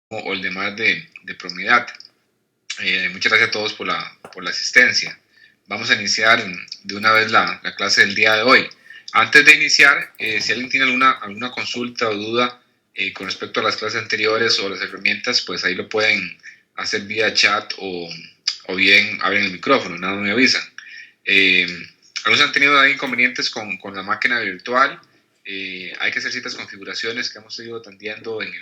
o el de más de Promidad. Muchas gracias a todos por la asistencia. Vamos a iniciar de una vez la clase del día de hoy. Antes de iniciar, si alguien tiene alguna consulta o duda con respecto a las clases anteriores o las herramientas, pues ahí lo pueden hacer vía chat o bien abren el micrófono, nada me avisan. Algunos han tenido ahí inconvenientes con la máquina virtual. Hay que hacer ciertas configuraciones que hemos ido atendiendo en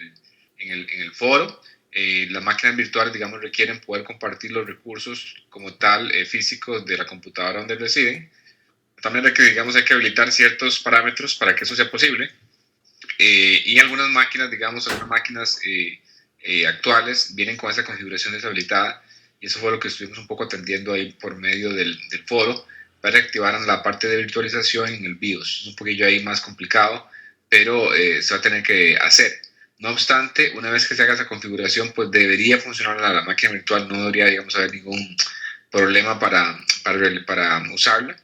el foro. Las máquinas virtuales, digamos, requieren poder compartir los recursos como tal físicos de la computadora donde residen. También hay que habilitar ciertos parámetros para que eso sea posible. Y algunas máquinas, actuales vienen con esa configuración deshabilitada, y eso fue lo que estuvimos un poco atendiendo ahí por medio del foro para activar la parte de virtualización en el BIOS. Es un poquillo ahí más complicado, pero se va a tener que hacer. No obstante, una vez que se haga esa configuración, pues debería funcionar la máquina virtual, no debería, digamos, haber ningún problema para usarla.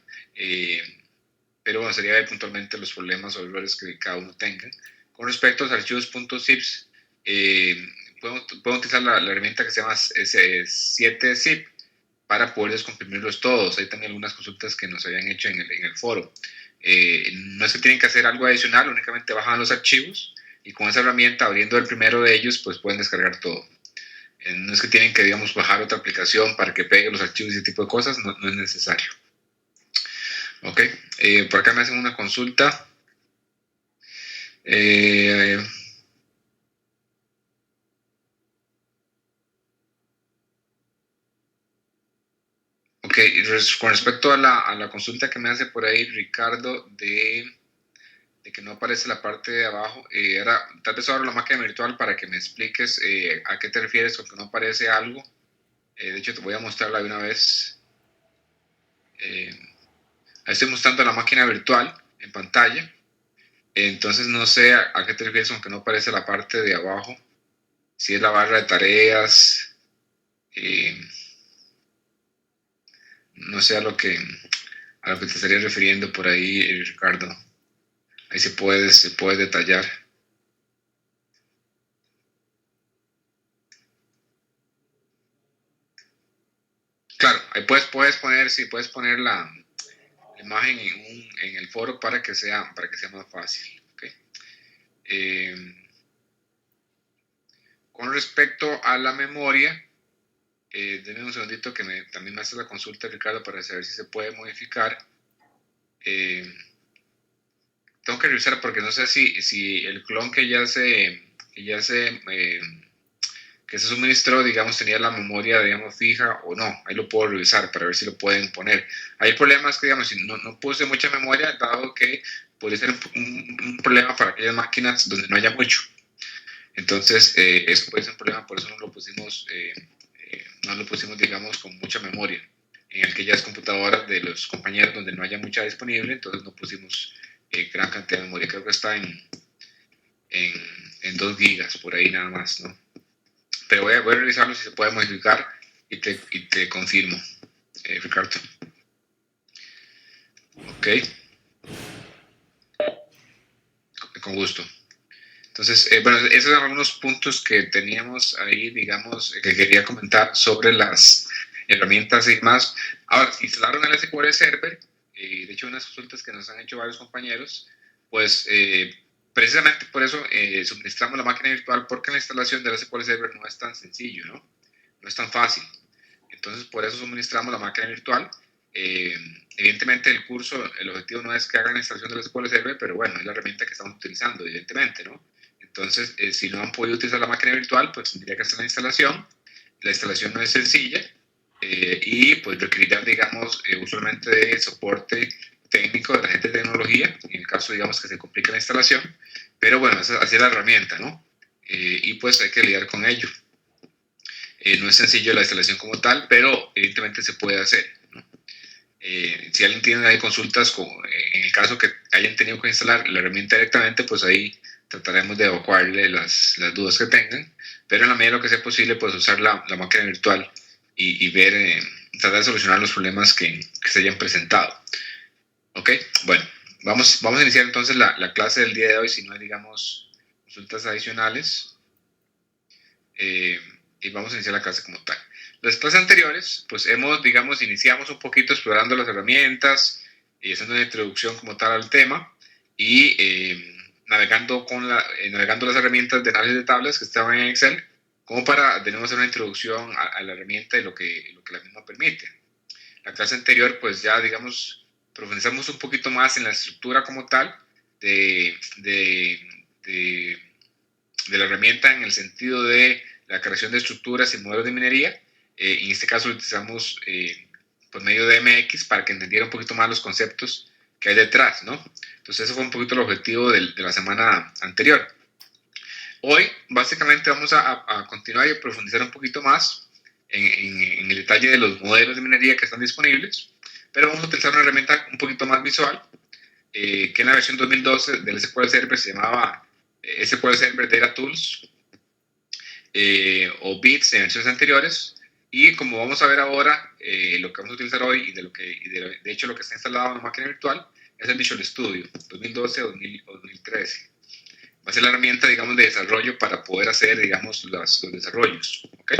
Pero bueno, sería ver puntualmente los problemas o errores que cada uno tenga. Con respecto a los archivos .zips, pueden utilizar la herramienta que se llama 7zip para poder descomprimirlos todos. Hay también algunas consultas que nos habían hecho en el foro. No es que tienen que hacer algo adicional, únicamente bajan los archivos y con esa herramienta, abriendo el primero de ellos, pues pueden descargar todo. No es que tienen que, digamos, bajar otra aplicación para que pegue los archivos y ese tipo de cosas, no es necesario. Ok, por acá me hacen una consulta. Ok, con respecto a la consulta que me hace por ahí Ricardo de que no aparece la parte de abajo, tal vez abro la máquina virtual para que me expliques a qué te refieres con que no aparece algo. De hecho, te voy a mostrarla de una vez. Ahí estoy mostrando la máquina virtual en pantalla. Entonces no sé a qué te refieres con que no aparece la parte de abajo. Si es la barra de tareas. No sé a lo que te estaría refiriendo por ahí, Ricardo. Ahí se puede detallar. Claro, ahí puedes poner la imagen en el foro para que sea más fácil. ¿Okay? Con respecto a la memoria, denme un segundito que también me hace la consulta, Ricardo, para saber si se puede modificar. Tengo que revisar porque no sé si el clon que se suministró, digamos, tenía la memoria, digamos, fija o no. Ahí lo puedo revisar para ver si lo pueden poner. Hay problemas que, digamos, si no puse mucha memoria, dado que puede ser un problema para aquellas máquinas donde no haya mucho. Entonces, eso puede ser un problema, por eso no lo pusimos, digamos, con mucha memoria. En aquellas computadoras de los compañeros donde no haya mucha disponible, entonces no pusimos gran cantidad de memoria. Creo que está en 2 gigas, por ahí nada más, ¿no? Pero voy a revisarlo si se puede modificar y te confirmo, Ricardo. Ok. Con gusto. Entonces, bueno, esos son algunos puntos que teníamos ahí, digamos, que quería comentar sobre las herramientas y más. Ahora, si instalaron el SQL Server, de hecho, unas consultas que nos han hecho varios compañeros, pues precisamente por eso suministramos la máquina virtual, porque la instalación del SQL Server no es tan sencillo, ¿no? No es tan fácil. Entonces, por eso suministramos la máquina virtual. Evidentemente, el objetivo no es que hagan la instalación del SQL Server, pero bueno, es la herramienta que estamos utilizando, evidentemente, ¿no? Entonces, si no han podido utilizar la máquina virtual, pues tendría que hacer la instalación. La instalación no es sencilla y pues requerirá, digamos, usualmente de soporte técnico de la gente de tecnología, en el caso, digamos, que se complique la instalación. Pero bueno, así es la herramienta, ¿no? Y pues hay que lidiar con ello. No es sencillo la instalación como tal, pero evidentemente se puede hacer, ¿no? Si alguien tiene ahí consultas, en el caso que hayan tenido que instalar la herramienta directamente, pues ahí trataremos de evacuarle las dudas que tengan, pero en la medida de lo que sea posible, pues usar la máquina virtual y ver, tratar de solucionar los problemas que se hayan presentado. Ok, bueno, vamos a iniciar entonces la clase del día de hoy, si no hay, digamos, consultas adicionales. y vamos a iniciar la clase como tal. Las clases anteriores, pues iniciamos un poquito explorando las herramientas y haciendo una introducción como tal al tema y navegando las herramientas de análisis de tablas que estaban en Excel, como para de nuevo hacer una introducción a la herramienta y lo que la misma permite. La clase anterior, pues ya profundizamos un poquito más en la estructura como tal de la herramienta en el sentido de la creación de estructuras y modelos de minería. En este caso lo utilizamos por medio de MX para que entendiera un poquito más los conceptos que hay detrás, ¿no? Entonces ese fue un poquito el objetivo de la semana anterior. Hoy básicamente vamos a continuar y profundizar un poquito más en el detalle de los modelos de minería que están disponibles, pero vamos a utilizar una herramienta un poquito más visual, que en la versión 2012 del SQL Server se llamaba SQL Server Data Tools, o bits en versiones anteriores, y como vamos a ver ahora, lo que vamos a utilizar hoy de hecho lo que está instalado en la máquina virtual es el Visual Studio 2012 o 2013. Va a ser la herramienta, digamos, de desarrollo para poder hacer, digamos, los desarrollos, ¿ok?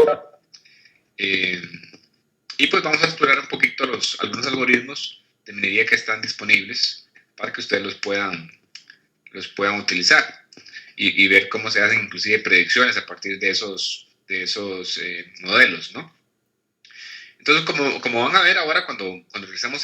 Y pues vamos a explorar un poquito algunos algoritmos de minería que están disponibles para que ustedes los puedan utilizar y ver cómo se hacen inclusive predicciones a partir de esos modelos, ¿no? Entonces, como van a ver ahora cuando realizamos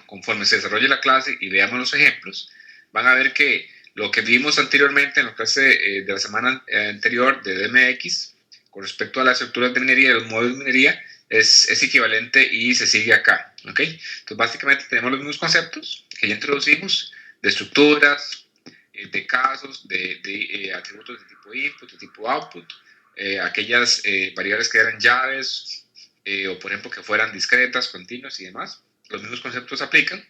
conforme se desarrolle la clase y veamos los ejemplos, van a ver que lo que vimos anteriormente en la clase de la semana anterior de DMX, con respecto a las estructuras de minería y los modelos de minería, es equivalente y se sigue acá, ¿ok? Entonces, básicamente tenemos los mismos conceptos que ya introducimos, de estructuras, de casos, de atributos de tipo input, de tipo output, aquellas variables que eran llaves, o por ejemplo que fueran discretas, continuas y demás. Los mismos conceptos se aplican.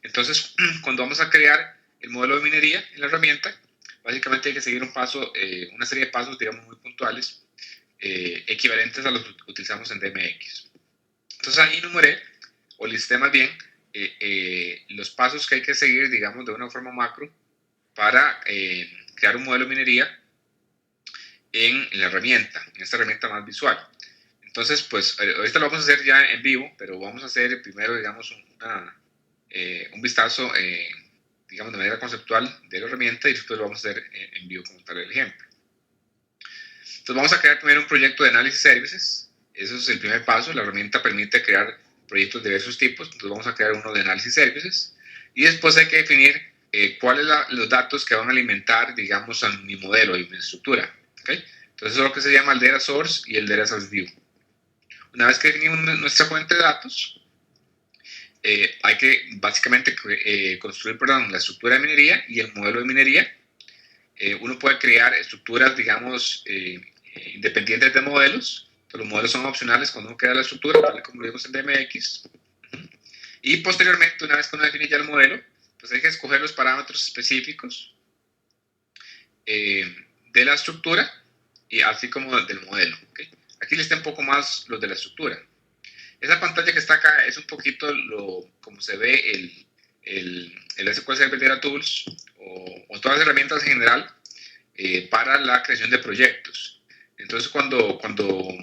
Entonces, cuando vamos a crear el modelo de minería en la herramienta, básicamente hay que seguir una serie de pasos, digamos, muy puntuales, equivalentes a los que utilizamos en DMX. Entonces ahí enumeré, o listé más bien, los pasos que hay que seguir, digamos, de una forma macro para crear un modelo de minería en la herramienta, en esta herramienta más visual. Entonces, pues ahorita lo vamos a hacer ya en vivo, pero vamos a hacer primero, digamos, un vistazo, digamos, de manera conceptual de la herramienta y después lo vamos a hacer en vivo como tal el ejemplo. Entonces vamos a crear primero un proyecto de análisis services. Eso es el primer paso. La herramienta permite crear proyectos de diversos tipos. Entonces vamos a crear uno de análisis services. Y después hay que definir cuáles son los datos que van a alimentar, digamos, a mi modelo y mi estructura. ¿Okay? Entonces eso es lo que se llama el data source y el data source view. Una vez que definimos nuestra fuente de datos, hay que básicamente construir la estructura de minería y el modelo de minería. Uno puede crear estructuras, digamos, independientes de modelos. Entonces, los modelos son opcionales cuando uno crea la estructura, tal como lo vimos en DMX. Y posteriormente, una vez que uno define ya el modelo, pues hay que escoger los parámetros específicos de la estructura y así como del modelo. ¿Okay? Aquí listé un poco más los de la estructura. Esa pantalla que está acá es un poquito como se ve el SQL Server Data Tools o todas las herramientas en general para la creación de proyectos. Entonces, cuando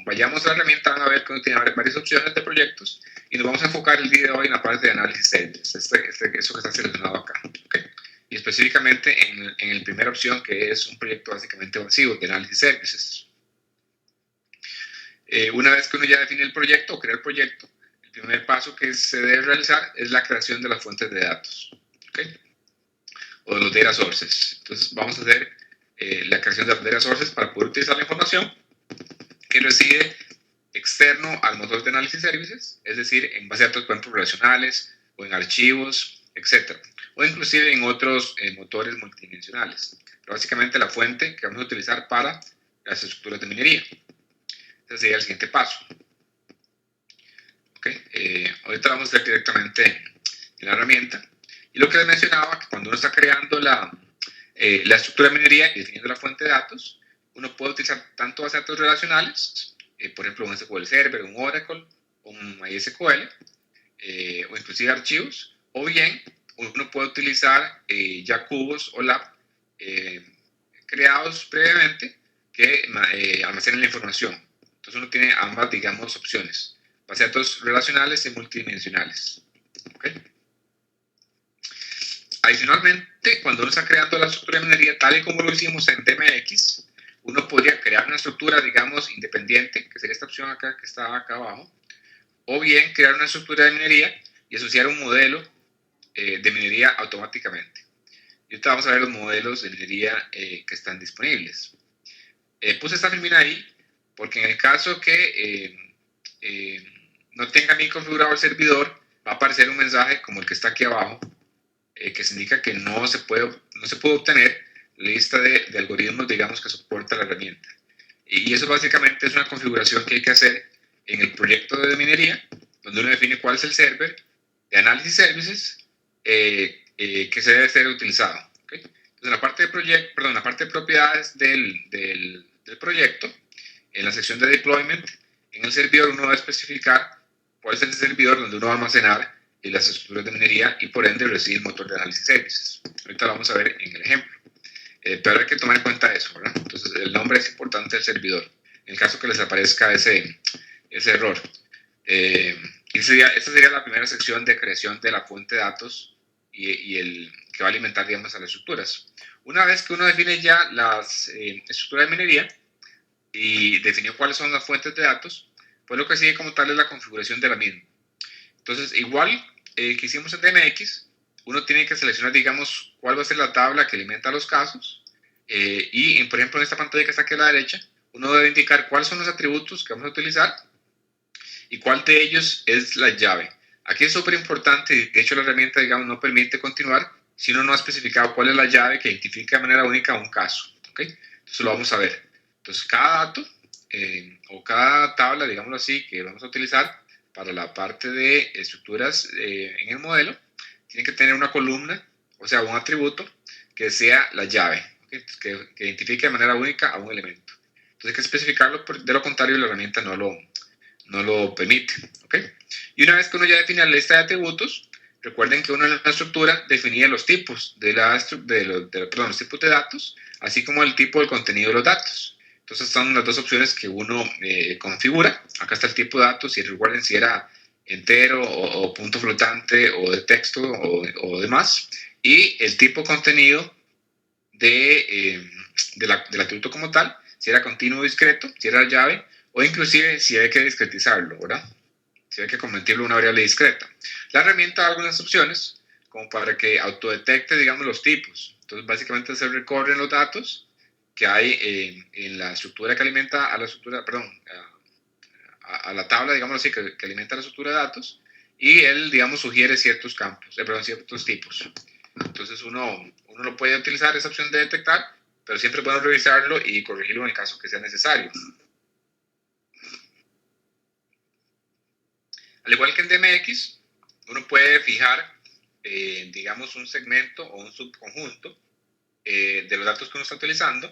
vayamos a la herramienta, van a ver que tiene varias opciones de proyectos y nos vamos a enfocar el día de hoy en la parte de análisis services, eso que está seleccionado acá. ¿Okay? Y específicamente en la primera opción, que es un proyecto básicamente masivo de análisis services. Una vez que uno ya define el proyecto o crea el proyecto, el primer paso que se debe realizar es la creación de las fuentes de datos, ¿okay? O de los data sources. Entonces vamos a hacer la creación de data sources para poder utilizar la información que reside externo al motor de análisis services, es decir, en base a datos, por ejemplo, relacionales o en archivos, etc. O inclusive en otros motores multidimensionales. Pero básicamente la fuente que vamos a utilizar para las estructuras de minería. Ese sería el siguiente paso. Okay. Ahorita vamos a ver directamente en la herramienta. Y lo que les mencionaba, que cuando uno está creando la estructura de minería y definiendo la fuente de datos, uno puede utilizar tanto bases de datos relacionales, por ejemplo, un SQL Server, un Oracle, un MySQL, o inclusive archivos, o bien uno puede utilizar ya cubos o lab creados previamente que almacenan la información. Entonces uno tiene ambas, digamos, opciones. Base de datos relacionales y multidimensionales. ¿Okay? Adicionalmente, cuando uno está creando la estructura de minería, tal y como lo hicimos en DMX, uno podría crear una estructura, digamos, independiente, que sería esta opción acá que está acá abajo, o bien crear una estructura de minería y asociar un modelo de minería automáticamente. Y ahorita vamos a ver los modelos de minería que están disponibles. Puse esta filmina ahí porque en el caso que no tenga bien configurado el servidor, va a aparecer un mensaje como el que está aquí abajo, que se indica que no se puede obtener la lista de algoritmos, digamos, que soporta la herramienta. Y eso básicamente es una configuración que hay que hacer en el proyecto de minería, donde uno define cuál es el server de análisis services que se debe ser utilizado. ¿Okay? Entonces, en la parte de la parte de propiedades del proyecto, en la sección de deployment, en el servidor uno va a especificar cuál es el servidor donde uno va a almacenar las estructuras de minería y por ende recibir el motor de análisis services. Ahorita lo vamos a ver en el ejemplo. Pero hay que tomar en cuenta eso, ¿verdad? Entonces, el nombre es importante del servidor. En el caso que les aparezca ese error. Esta sería la primera sección de creación de la fuente de datos y el que va a alimentar, digamos, a las estructuras. Una vez que uno define ya las estructuras de minería y definió cuáles son las fuentes de datos, pues lo que sigue como tal es la configuración de la misma. Entonces, igual que hicimos en DMX, uno tiene que seleccionar, digamos, cuál va a ser la tabla que alimenta los casos. Y, por ejemplo, en esta pantalla que está aquí a la derecha, uno debe indicar cuáles son los atributos que vamos a utilizar y cuál de ellos es la llave. Aquí es súper importante, de hecho la herramienta, digamos, no permite continuar si uno no ha especificado cuál es la llave que identifica de manera única un caso. ¿Okay? Entonces lo vamos a ver. Entonces cada dato o cada tabla, digámoslo así, que vamos a utilizar para la parte de estructuras en el modelo, tiene que tener una columna, o sea, un atributo que sea la llave, ¿okay? que identifique de manera única a un elemento. Entonces hay que especificarlo, de lo contrario la herramienta no lo permite. ¿Okay? Y una vez que uno ya define la lista de atributos, recuerden que uno en la estructura definía los tipos los tipos de datos, así como el tipo del contenido de los datos. Entonces son las dos opciones que uno configura. Acá está el tipo de datos y recuerden si era entero o punto flotante o de texto o demás. Y el tipo contenido del atributo como tal, si era continuo o discreto, si era llave, o inclusive si hay que discretizarlo, ¿verdad? Si hay que convertirlo en una variable discreta. La herramienta da algunas opciones como para que autodetecte, digamos, los tipos. Entonces, básicamente se recorren los datos que hay en la estructura que alimenta a la estructura, perdón, a la tabla, digamos así, que alimenta la estructura de datos, y él, digamos, sugiere ciertos campos, ciertos tipos. Entonces uno lo puede utilizar esa opción de detectar, pero siempre es bueno revisarlo y corregirlo en el caso que sea necesario. Al igual que en DMX, uno puede fijar, digamos, un segmento o un subconjunto de los datos que uno está utilizando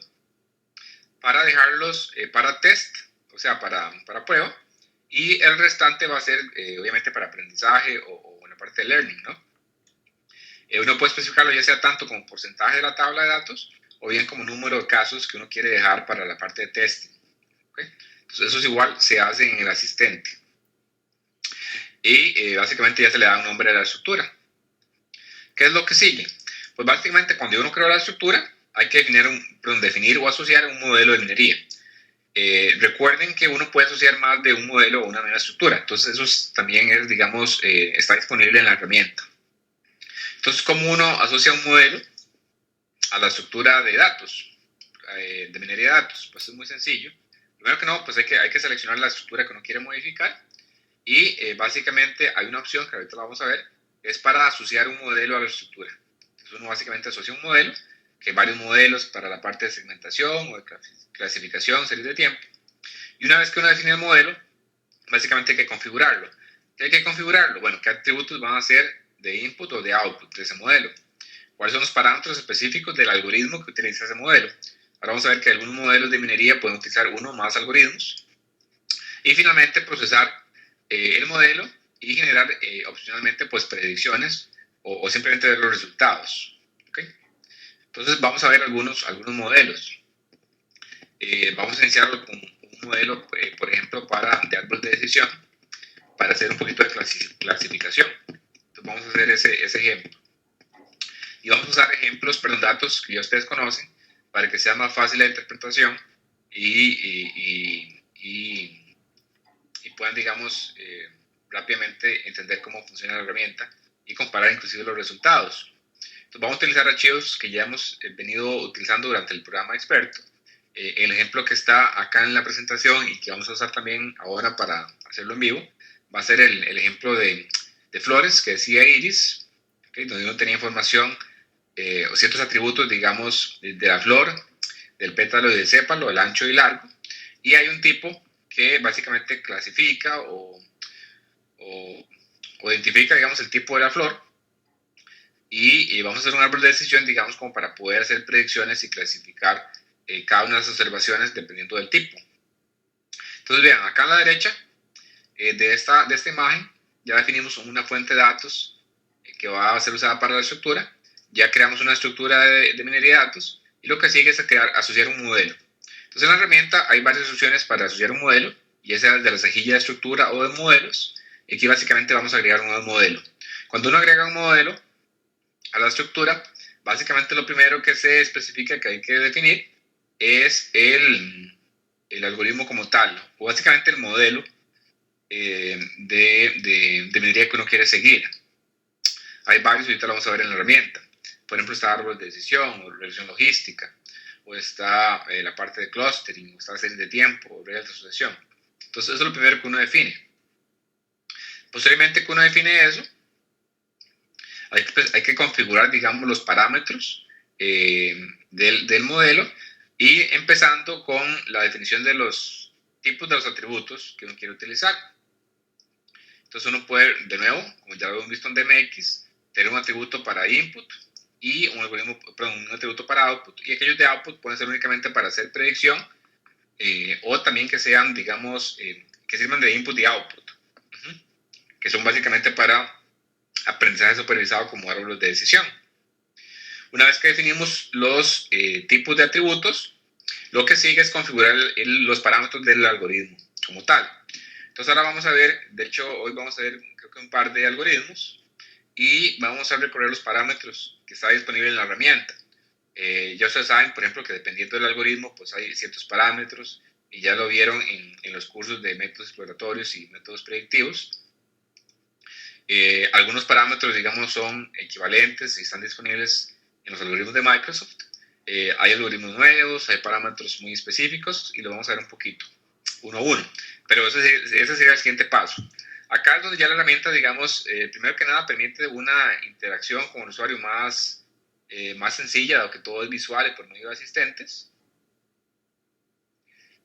para dejarlos para test, o sea, para prueba, y el restante va a ser, obviamente, para aprendizaje o en la parte de learning, ¿no? Uno puede especificarlo ya sea tanto como porcentaje de la tabla de datos o bien como número de casos que uno quiere dejar para la parte de testing. ¿Okay? Entonces eso es igual, se hace en el asistente. Y básicamente ya se le da un nombre a la estructura. ¿Qué es lo que sigue? Pues básicamente cuando uno crea la estructura hay que definir o asociar un modelo de minería. Recuerden que uno puede asociar más de un modelo o una misma estructura. Entonces eso también es, digamos, está disponible en la herramienta. Entonces, ¿cómo uno asocia un modelo a la estructura de datos, de minería de datos? Pues es muy sencillo. Primero que no, pues hay que seleccionar la estructura que uno quiere modificar y básicamente hay una opción que ahorita la vamos a ver, que es para asociar un modelo a la estructura. Entonces uno básicamente asocia un modelo, que hay varios modelos para la parte de segmentación o de clasificación, series de tiempo. Y una vez que uno define el modelo, básicamente hay que configurarlo. ¿Qué hay que configurarlo? Bueno, ¿qué atributos van a ser de input o de output de ese modelo? ¿Cuáles son los parámetros específicos del algoritmo que utiliza ese modelo? Ahora vamos a ver que algunos modelos de minería pueden utilizar uno o más algoritmos. Y finalmente procesar el modelo y generar opcionalmente pues predicciones o simplemente ver los resultados. ¿Okay? Entonces vamos a ver algunos modelos. vamos a iniciar con un modelo, por ejemplo, de árbol de decisión, para hacer un poquito de clasificación. Entonces vamos a hacer ese ejemplo. Y vamos a usar ejemplos, perdón, datos que ya ustedes conocen, para que sea más fácil la interpretación y puedan, digamos, rápidamente entender cómo funciona la herramienta y comparar inclusive los resultados. Entonces vamos a utilizar archivos que ya hemos venido utilizando durante el programa experto. El ejemplo que está acá en la presentación y que vamos a usar también ahora para hacerlo en vivo va a ser el ejemplo de flores que decía Iris, ¿okay? Donde uno tenía información o ciertos atributos, digamos, de la flor, del pétalo y del sépalo, el ancho y largo, y hay un tipo que básicamente clasifica o identifica, digamos, el tipo de la flor, y vamos a hacer un árbol de decisión, digamos, como para poder hacer predicciones y clasificar cada una de las observaciones dependiendo del tipo. Entonces, vean, acá a la derecha de esta imagen ya definimos una fuente de datos que va a ser usada para la estructura. Ya creamos una estructura de minería de datos y lo que sigue es asociar un modelo. Entonces en la herramienta hay varias opciones para asociar un modelo, y esa es de la cejilla de estructura o de modelos. Y aquí básicamente vamos a agregar un nuevo modelo. Cuando uno agrega un modelo a la estructura, básicamente lo primero que se especifica que hay que definir es el algoritmo como tal, o básicamente el modelo de minería que uno quiere seguir. Hay varios, ahorita lo vamos a ver en la herramienta. Por ejemplo, está árbol de decisión o regresión logística, o está la parte de clustering, o está la serie de tiempo, o reglas de asociación. Entonces, eso es lo primero que uno define. Posteriormente que uno define eso, hay que configurar, digamos, los parámetros del modelo, y empezando con la definición de los tipos de los atributos que uno quiere utilizar. Entonces uno puede, de nuevo, como ya lo hemos visto en DMX, tener un atributo para input y un atributo para output, y aquellos de output pueden ser únicamente para hacer predicción o también que sean, digamos, que sirvan de input y output, que son básicamente para aprendizaje supervisado como árboles de decisión. Una vez que definimos los tipos de atributos, lo que sigue es configurar los parámetros del algoritmo como tal. Entonces ahora vamos a ver, de hecho hoy vamos a ver creo que un par de algoritmos, y vamos a recorrer los parámetros que está disponible en la herramienta. Ya ustedes saben, por ejemplo, que dependiendo del algoritmo, pues hay ciertos parámetros, y ya lo vieron en los cursos de métodos exploratorios y métodos predictivos. Algunos parámetros, digamos, son equivalentes y están disponibles en los algoritmos de Microsoft. Hay algoritmos nuevos, hay parámetros muy específicos, y lo vamos a ver un poquito, uno a uno. Pero ese sería el siguiente paso. Acá es donde ya la herramienta, digamos, primero que nada permite una interacción con el usuario más sencilla, dado que todo es visual y por medio de asistentes.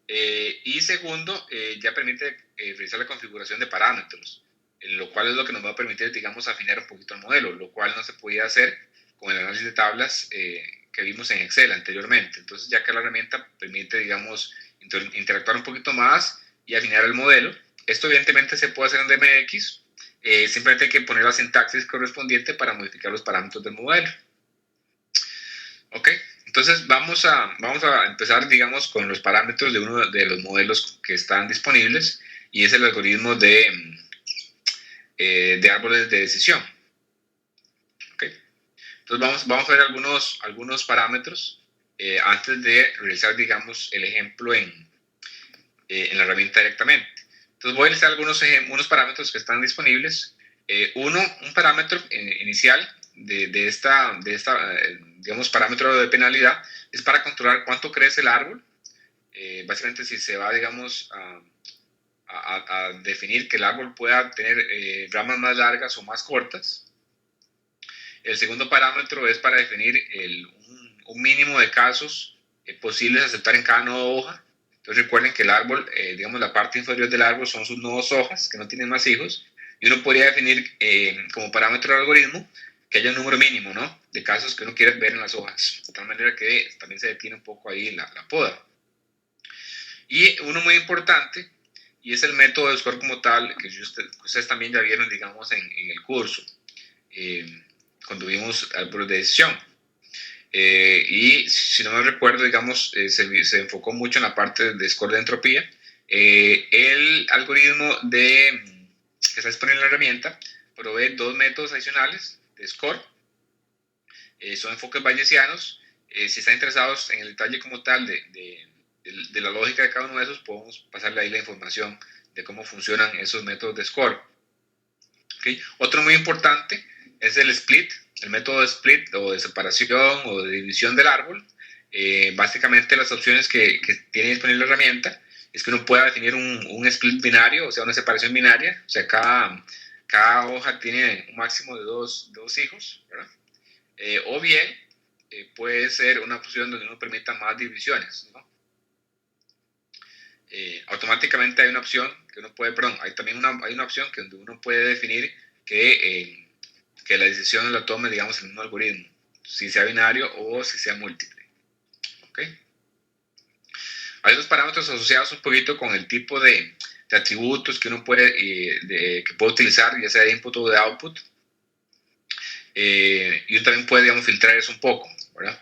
Y segundo, ya permite realizar la configuración de parámetros, lo cual es lo que nos va a permitir, digamos, afinar un poquito el modelo, lo cual no se podía hacer con el análisis de tablas que vimos en Excel anteriormente. Entonces, ya que la herramienta permite, digamos, interactuar un poquito más y afinar el modelo. Esto evidentemente se puede hacer en DMX, simplemente hay que poner la sintaxis correspondiente para modificar los parámetros del modelo. Ok, entonces vamos a empezar, digamos, con los parámetros de uno de los modelos que están disponibles, y es el algoritmo de árboles de decisión. Okay. Entonces vamos a ver algunos parámetros antes de realizar, digamos, el ejemplo en la herramienta directamente. Entonces voy a listar unos parámetros que están disponibles. Un parámetro inicial de esta digamos, parámetro de penalidad es para controlar cuánto crece el árbol. Básicamente si se va, digamos, a definir que el árbol pueda tener ramas más largas o más cortas. El segundo parámetro es para definir un mínimo de casos posibles de aceptar en cada nodo hoja. Entonces recuerden que el árbol, digamos, la parte inferior del árbol son sus nodos hojas, que no tienen más hijos, y uno podría definir como parámetro del algoritmo que haya un número mínimo, ¿no?, de casos que uno quiere ver en las hojas, de tal manera que también se detiene un poco ahí la poda. Y uno muy importante, y es el método de score como tal, que ustedes también ya vieron, digamos, en el curso, cuando vimos árboles de decisión. y si no me recuerdo, digamos, se enfocó mucho en la parte de score de entropía. El algoritmo que está disponible en la herramienta provee dos métodos adicionales de score. Son enfoques bayesianos. Si están interesados en el detalle como tal de la lógica de cada uno de esos, podemos pasarle ahí la información de cómo funcionan esos métodos de score. ¿Okay? Otro muy importante es el split, el método de split o de separación o de división del árbol. Básicamente las opciones que tiene disponible la herramienta es que uno pueda definir un split binario, o sea, una separación binaria, o sea, cada hoja tiene un máximo de dos hijos, ¿verdad? O bien puede ser una opción donde uno permita más divisiones, ¿no? Automáticamente hay una opción que uno puede, perdón, hay también hay una opción que donde uno puede definir que la decisión la tome, digamos, el mismo algoritmo, si sea binario o si sea múltiple. ¿Okay? Hay otros parámetros asociados un poquito con el tipo de atributos que uno puede, que puede utilizar, ya sea de input o de output. Y uno también puede, digamos, filtrar eso un poco, ¿verdad?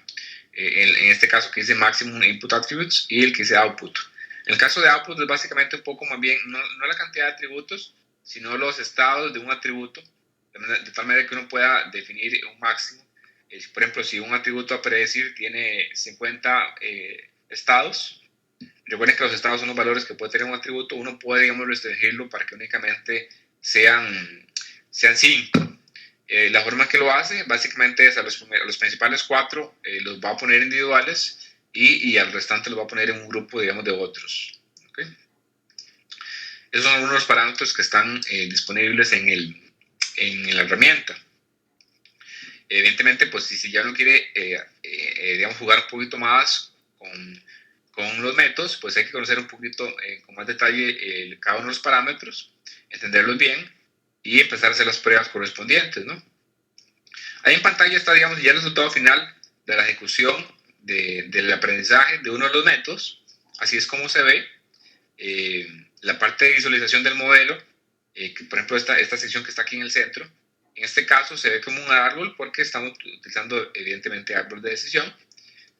En este caso que dice Maximum Input Attributes y el que dice Output. En el caso de Output es básicamente un poco más bien, no la cantidad de atributos, sino los estados de un atributo, de tal manera que uno pueda definir un máximo. Por ejemplo, si un atributo a predecir tiene 50 estados, recuerden que los estados son los valores que puede tener un atributo, uno puede, digamos, restringirlo para que únicamente sean 5. La forma que lo hace básicamente es a los principales 4 los va a poner individuales y al restante los va a poner en un grupo, digamos, de otros. ¿Okay? Esos son algunos parámetros que están disponibles en la herramienta. Evidentemente, pues si ya uno quiere, digamos, jugar un poquito más con los métodos, pues hay que conocer un poquito con más detalle cada uno de los parámetros, entenderlos bien y empezar a hacer las pruebas correspondientes, ¿no? Ahí en pantalla está, digamos, ya el resultado final de la ejecución del aprendizaje de uno de los métodos. Así es como se ve. La parte de visualización del modelo, que por ejemplo esta sección que está aquí en el centro, en este caso se ve como un árbol porque estamos utilizando evidentemente árbol de decisión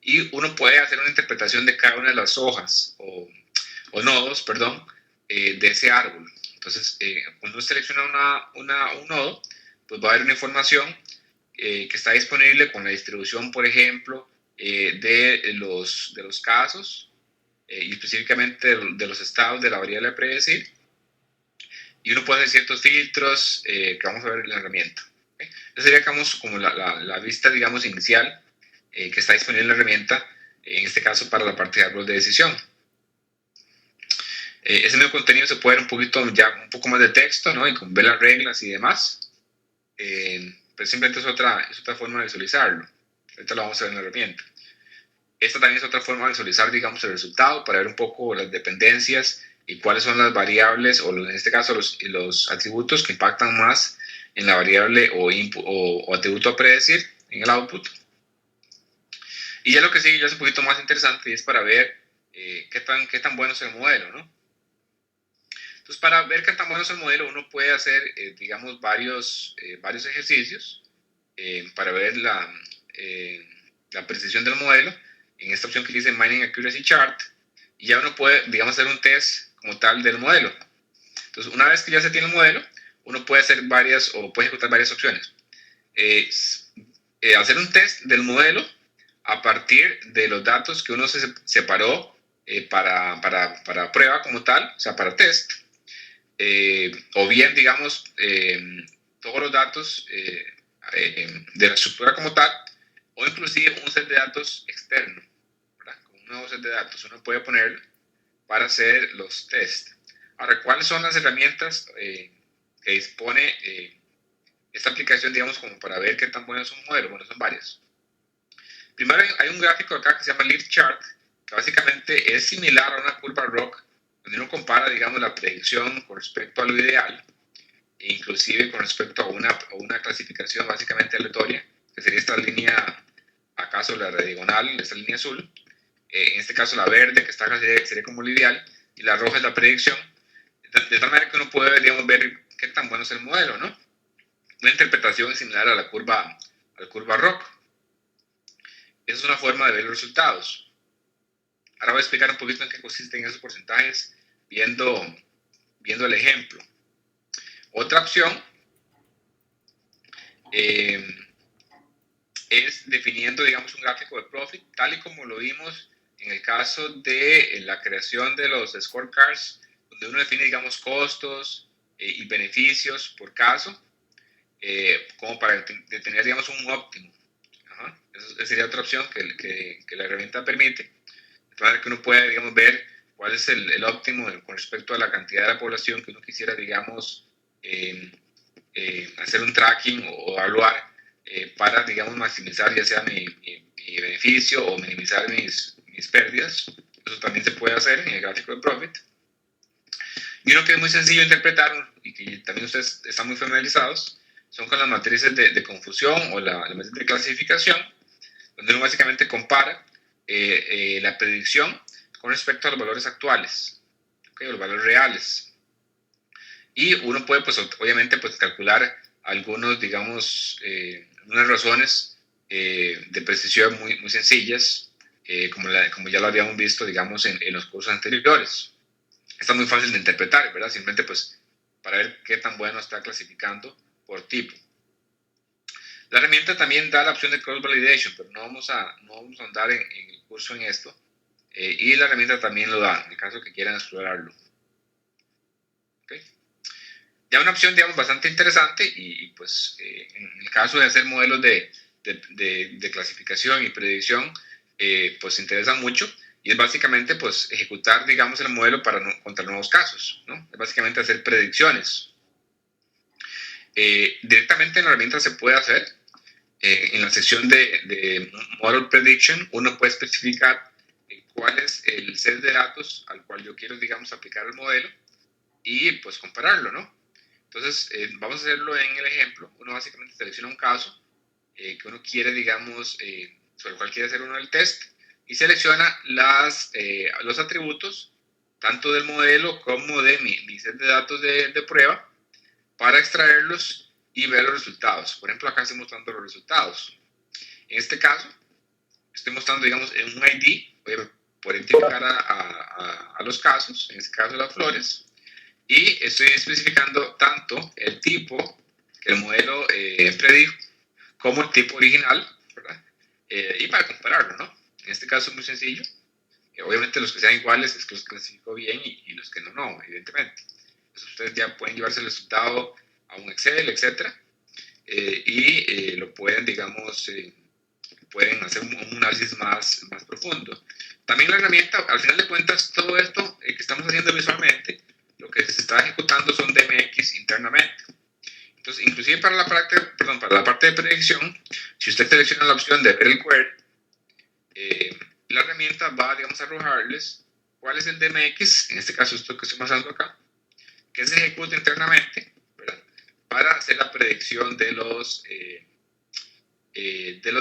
y uno puede hacer una interpretación de cada una de las hojas o nodos, perdón, de ese árbol. Entonces, cuando uno selecciona un nodo, pues va a haber una información que está disponible con la distribución, por ejemplo, de los casos y específicamente de los estados de la variable a predecir. Y uno puede hacer ciertos filtros que vamos a ver en la herramienta. ¿Okay? Esa sería, digamos, como la vista, digamos, inicial que está disponible en la herramienta, en este caso para la parte de árbol de decisión. Ese mismo contenido se puede ver un poco más de texto, ¿no? Y con ver las reglas y demás. Pero simplemente es otra forma de visualizarlo. Ahorita lo vamos a ver en la herramienta. Esta también es otra forma de visualizar, digamos, el resultado para ver un poco las dependencias y cuáles son las variables, o en este caso los atributos que impactan más en la variable o atributo a predecir en el output. Y ya lo que sigue ya es un poquito más interesante y es para ver qué tan bueno es el modelo, ¿no? Entonces, para ver qué tan bueno es el modelo, uno puede hacer, digamos, varios ejercicios para ver la precisión del modelo en esta opción que dice Mining Accuracy Chart, y ya uno puede, digamos, hacer un test como tal del modelo. Entonces, una vez que ya se tiene el modelo, uno puede hacer puede ejecutar varias opciones. Hacer un test del modelo a partir de los datos que uno se separó para prueba como tal, o sea, para test. O bien, digamos, todos los datos de la estructura como tal, o inclusive un set de datos externo, ¿verdad? Con un nuevo set de datos uno puede ponerlo para hacer los test. Ahora, ¿cuáles son las herramientas que dispone esta aplicación, digamos, como para ver qué tan bueno es un modelo? Bueno, son varias. Primero hay un gráfico acá que se llama Lift Chart, que básicamente es similar a una curva ROC, donde uno compara, digamos, la predicción con respecto a lo ideal, e inclusive con respecto a una clasificación básicamente aleatoria, que sería esta línea acá sobre la diagonal, esta línea azul. En este caso la verde, que está acá, sería como lo ideal, y la roja es la predicción, de tal manera que uno puede, digamos, ver qué tan bueno es el modelo, ¿no? Una interpretación similar a la curva ROC. Esa es una forma de ver los resultados. Ahora voy a explicar un poquito en qué consisten esos porcentajes viendo el ejemplo. Otra opción es definiendo, digamos, un gráfico de profit, tal y como lo vimos en el caso de la creación de los scorecards, donde uno define, digamos, costos y beneficios por caso, como para detener, digamos, un óptimo. Esa sería otra opción que la herramienta permite, de manera que uno pueda, digamos, ver cuál es el óptimo con respecto a la cantidad de la población que uno quisiera, digamos, hacer un tracking o evaluar para, digamos, maximizar ya sea mi beneficio o minimizar mis pérdidas. Eso también se puede hacer en el gráfico de profit. Y uno que es muy sencillo de interpretar y que también ustedes están muy familiarizados son con las matrices de confusión o la matriz de clasificación, donde uno básicamente compara la predicción con respecto a los valores actuales, ¿okay? Los valores reales. Y uno puede, pues, obviamente, pues, calcular algunos, digamos, unas razones de precisión muy sencillas, como ya lo habíamos visto, digamos, en los cursos anteriores. Está muy fácil de interpretar, ¿verdad? Simplemente, pues, para ver qué tan bueno está clasificando por tipo. La herramienta también da la opción de cross validation, pero no vamos a andar en el curso en esto. Y la herramienta también lo da, en el caso que quieran explorarlo. ¿Okay? Ya una opción, digamos, bastante interesante y pues en el caso de hacer modelos de clasificación y predicción, pues interesa mucho y es básicamente, pues, ejecutar, digamos, el modelo contra nuevos casos, ¿no? Es básicamente hacer predicciones. Directamente en la herramienta se puede hacer, en la sección de Model Prediction, uno puede especificar cuál es el set de datos al cual yo quiero, digamos, aplicar el modelo y pues compararlo, ¿no? Entonces, vamos a hacerlo en el ejemplo. Uno básicamente selecciona un caso que uno quiere, digamos, sobre el cual quiere hacer uno el test y selecciona los atributos, tanto del modelo como de mi set de datos de prueba, para extraerlos y ver los resultados. Por ejemplo, acá estoy mostrando los resultados. En este caso, estoy mostrando, digamos, en un ID, voy a poder identificar a los casos, en este caso las flores, y estoy especificando tanto el tipo que el modelo predijo como el tipo original, ¿verdad? Y para compararlo, ¿no? En este caso es muy sencillo. Obviamente los que sean iguales es que los clasifico bien y los que no, evidentemente. Entonces ustedes ya pueden llevarse el resultado a un Excel, etcétera, y lo pueden, digamos, pueden hacer un análisis más profundo. También la herramienta, al final de cuentas, todo esto que estamos haciendo visualmente, lo que se está ejecutando son DMX internamente. Entonces, inclusive para la parte de predicción, si usted selecciona la opción de ver el query, la herramienta va, digamos, a arrojarles cuál es el DMX, en este caso esto que estoy mostrando acá, que se ejecuta internamente, ¿verdad? Para hacer la predicción de los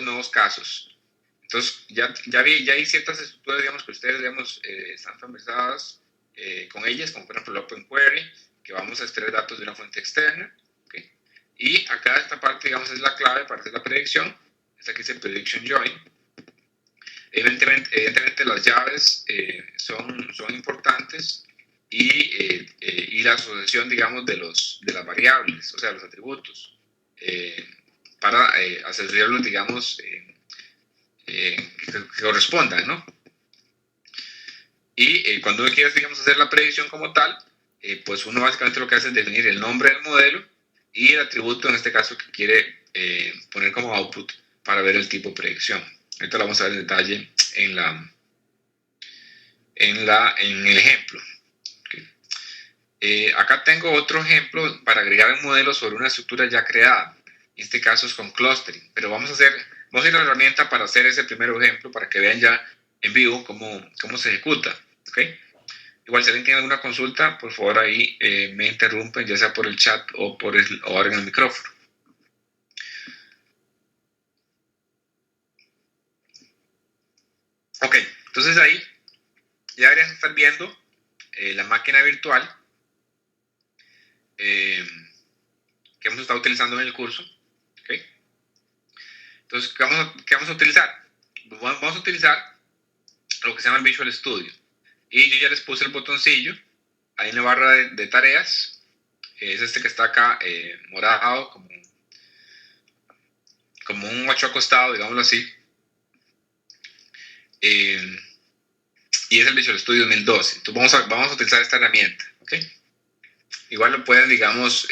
nuevos casos. Entonces, ya hay ciertas estructuras, digamos, que ustedes, digamos, están familiarizadas con ellas, como por ejemplo el Open Query, que vamos a extraer datos de una fuente externa. ¿Okay? Y acá esta parte, digamos, es la clave para hacer la predicción. Esta que dice Prediction Join. Evidentemente las llaves son importantes y la asociación, digamos, de las variables, o sea, los atributos, para asociarlos, digamos, que correspondan, ¿no? Y cuando uno quiere, digamos, hacer la predicción como tal, pues uno básicamente lo que hace es definir el nombre del modelo y el atributo, en este caso, que quiere poner como output para ver el tipo de predicción. Ahorita lo vamos a ver en detalle en el ejemplo. Okay. Acá tengo otro ejemplo para agregar un modelo sobre una estructura ya creada. En este caso es con clustering, pero vamos a ir a la herramienta para hacer ese primer ejemplo para que vean ya en vivo cómo se ejecuta. ¿Okay? Igual si alguien tiene alguna consulta, por favor ahí me interrumpen, ya sea por el chat o abren el micrófono. Ok, entonces ahí ya deberían estar viendo la máquina virtual que hemos estado utilizando en el curso. ¿Okay? Entonces, ¿qué vamos a utilizar? vamos a utilizar lo que se llama el Visual Studio. Y yo ya les puse el botoncillo ahí en la barra de tareas. Es este que está acá morado, como un 8 acostado, digámoslo así. Y es el Visual Studio 2012. Entonces vamos a utilizar esta herramienta. ¿Okay? Igual lo pueden, digamos,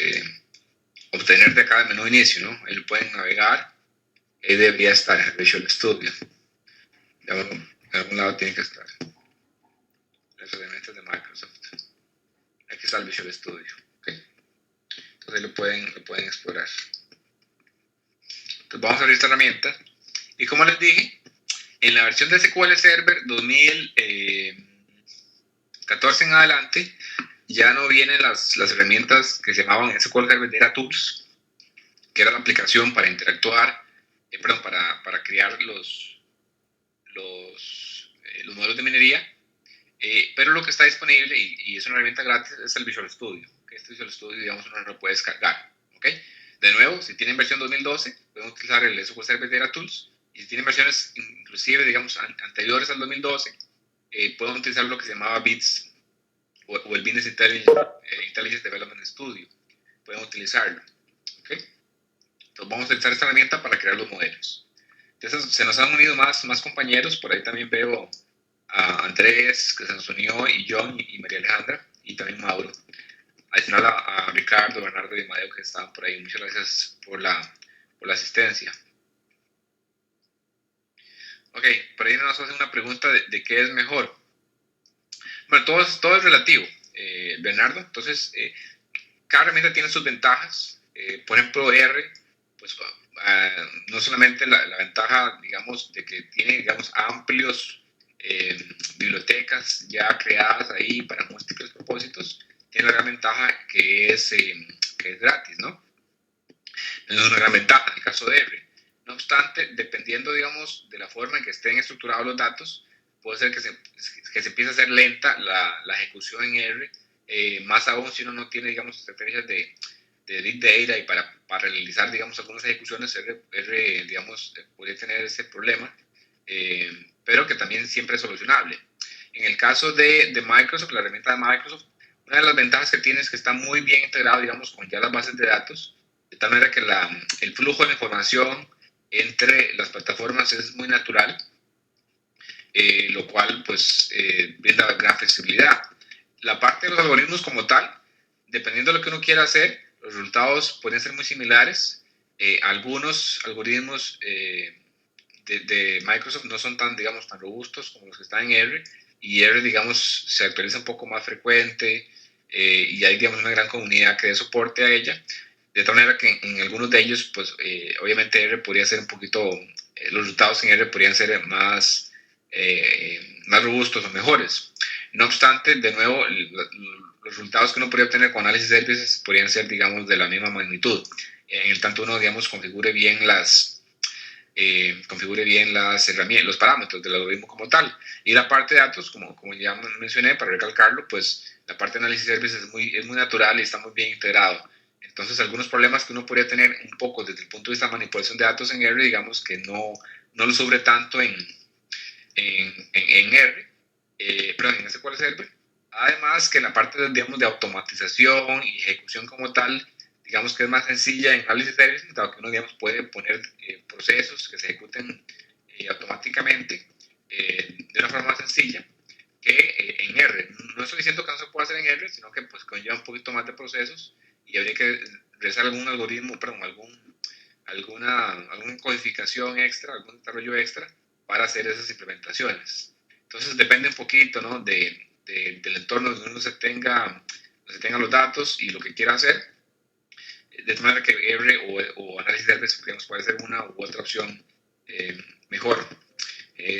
obtener de acá del menú inicio, ¿no? Ahí lo pueden navegar. Ahí debería estar el Visual Studio. De algún lado tiene que estar. Las herramientas de Microsoft. Aquí está el Visual Studio. ¿Okay? Entonces ahí lo pueden explorar. Entonces vamos a abrir esta herramienta. Y como les dije, en la versión de SQL Server 2014 en adelante, ya no vienen las herramientas que se llamaban SQL Server Data Tools, que era la aplicación para interactuar, para crear los modelos de minería. Pero lo que está disponible, y es una herramienta gratis, es el Visual Studio. Este Visual Studio, digamos, uno lo puede descargar. ¿Okay? De nuevo, si tienen versión 2012, pueden utilizar el SQL Server Data Tools. Y si tienen versiones, inclusive, digamos, anteriores al 2012, pueden utilizar lo que se llamaba BITS o el Business Intelligence Development Studio. Pueden utilizarlo. ¿Okay? Entonces, vamos a utilizar esta herramienta para crear los modelos. Entonces, se nos han unido más compañeros. Por ahí también veo a Andrés, que se nos unió, y John y María Alejandra, y también Mauro. Adicional a Ricardo, Bernardo y Amadeo, que estaban por ahí. Muchas gracias por la asistencia. Ok, por ahí nos hacen una pregunta de qué es mejor. Bueno, todo es relativo, Bernardo. Entonces, cada herramienta tiene sus ventajas. Por ejemplo, R, pues no solamente la ventaja, digamos, de que tiene, digamos, amplios bibliotecas ya creadas ahí para múltiples propósitos, tiene la gran ventaja que es gratis, ¿no? Es una gran ventaja en el caso de R. No obstante, dependiendo, digamos, de la forma en que estén estructurados los datos, puede ser que se empiece a hacer lenta la ejecución en R, más aún si uno no tiene, digamos, estrategias de Big Data y para realizar, digamos, algunas ejecuciones, R digamos, puede tener ese problema, pero que también siempre es solucionable. En el caso de Microsoft, la herramienta de Microsoft, una de las ventajas que tiene es que está muy bien integrado, digamos, con ya las bases de datos, de tal manera que el flujo de la información entre las plataformas es muy natural, lo cual pues brinda gran flexibilidad. La parte de los algoritmos como tal, dependiendo de lo que uno quiera hacer, los resultados pueden ser muy similares. Algunos algoritmos de Microsoft no son tan, digamos, tan robustos como los que están en R, y R, digamos, se actualiza un poco más frecuente, y hay, digamos, una gran comunidad que dé soporte a ella. De tal manera que en algunos de ellos, pues obviamente R podría ser un poquito, los resultados en R podrían ser más robustos o mejores. No obstante, de nuevo, los resultados que uno podría obtener con análisis de servicios podrían ser, digamos, de la misma magnitud. En el tanto uno, digamos, configure bien las herramientas, los parámetros del algoritmo como tal. Y la parte de datos, como ya mencioné, para recalcarlo, pues la parte de análisis de servicios es muy natural y está muy bien integrado. Entonces, algunos problemas que uno podría tener un poco desde el punto de vista de manipulación de datos en R, digamos que no lo sufre tanto en R, en SQL Server. Además que la parte, digamos, de automatización y ejecución como tal, digamos que es más sencilla en análisis de servicios, dado que uno, digamos, puede poner procesos que se ejecuten automáticamente de una forma más sencilla que en R. No estoy diciendo que no se pueda hacer en R, sino que pues conlleva un poquito más de procesos y habría que realizar algún algoritmo, alguna codificación extra, algún desarrollo extra para hacer esas implementaciones. Entonces depende un poquito, ¿no?, del entorno donde uno se tenga los datos y lo que quiera hacer, de tal manera que R o análisis de servicios, digamos, puede ser una u otra opción mejor.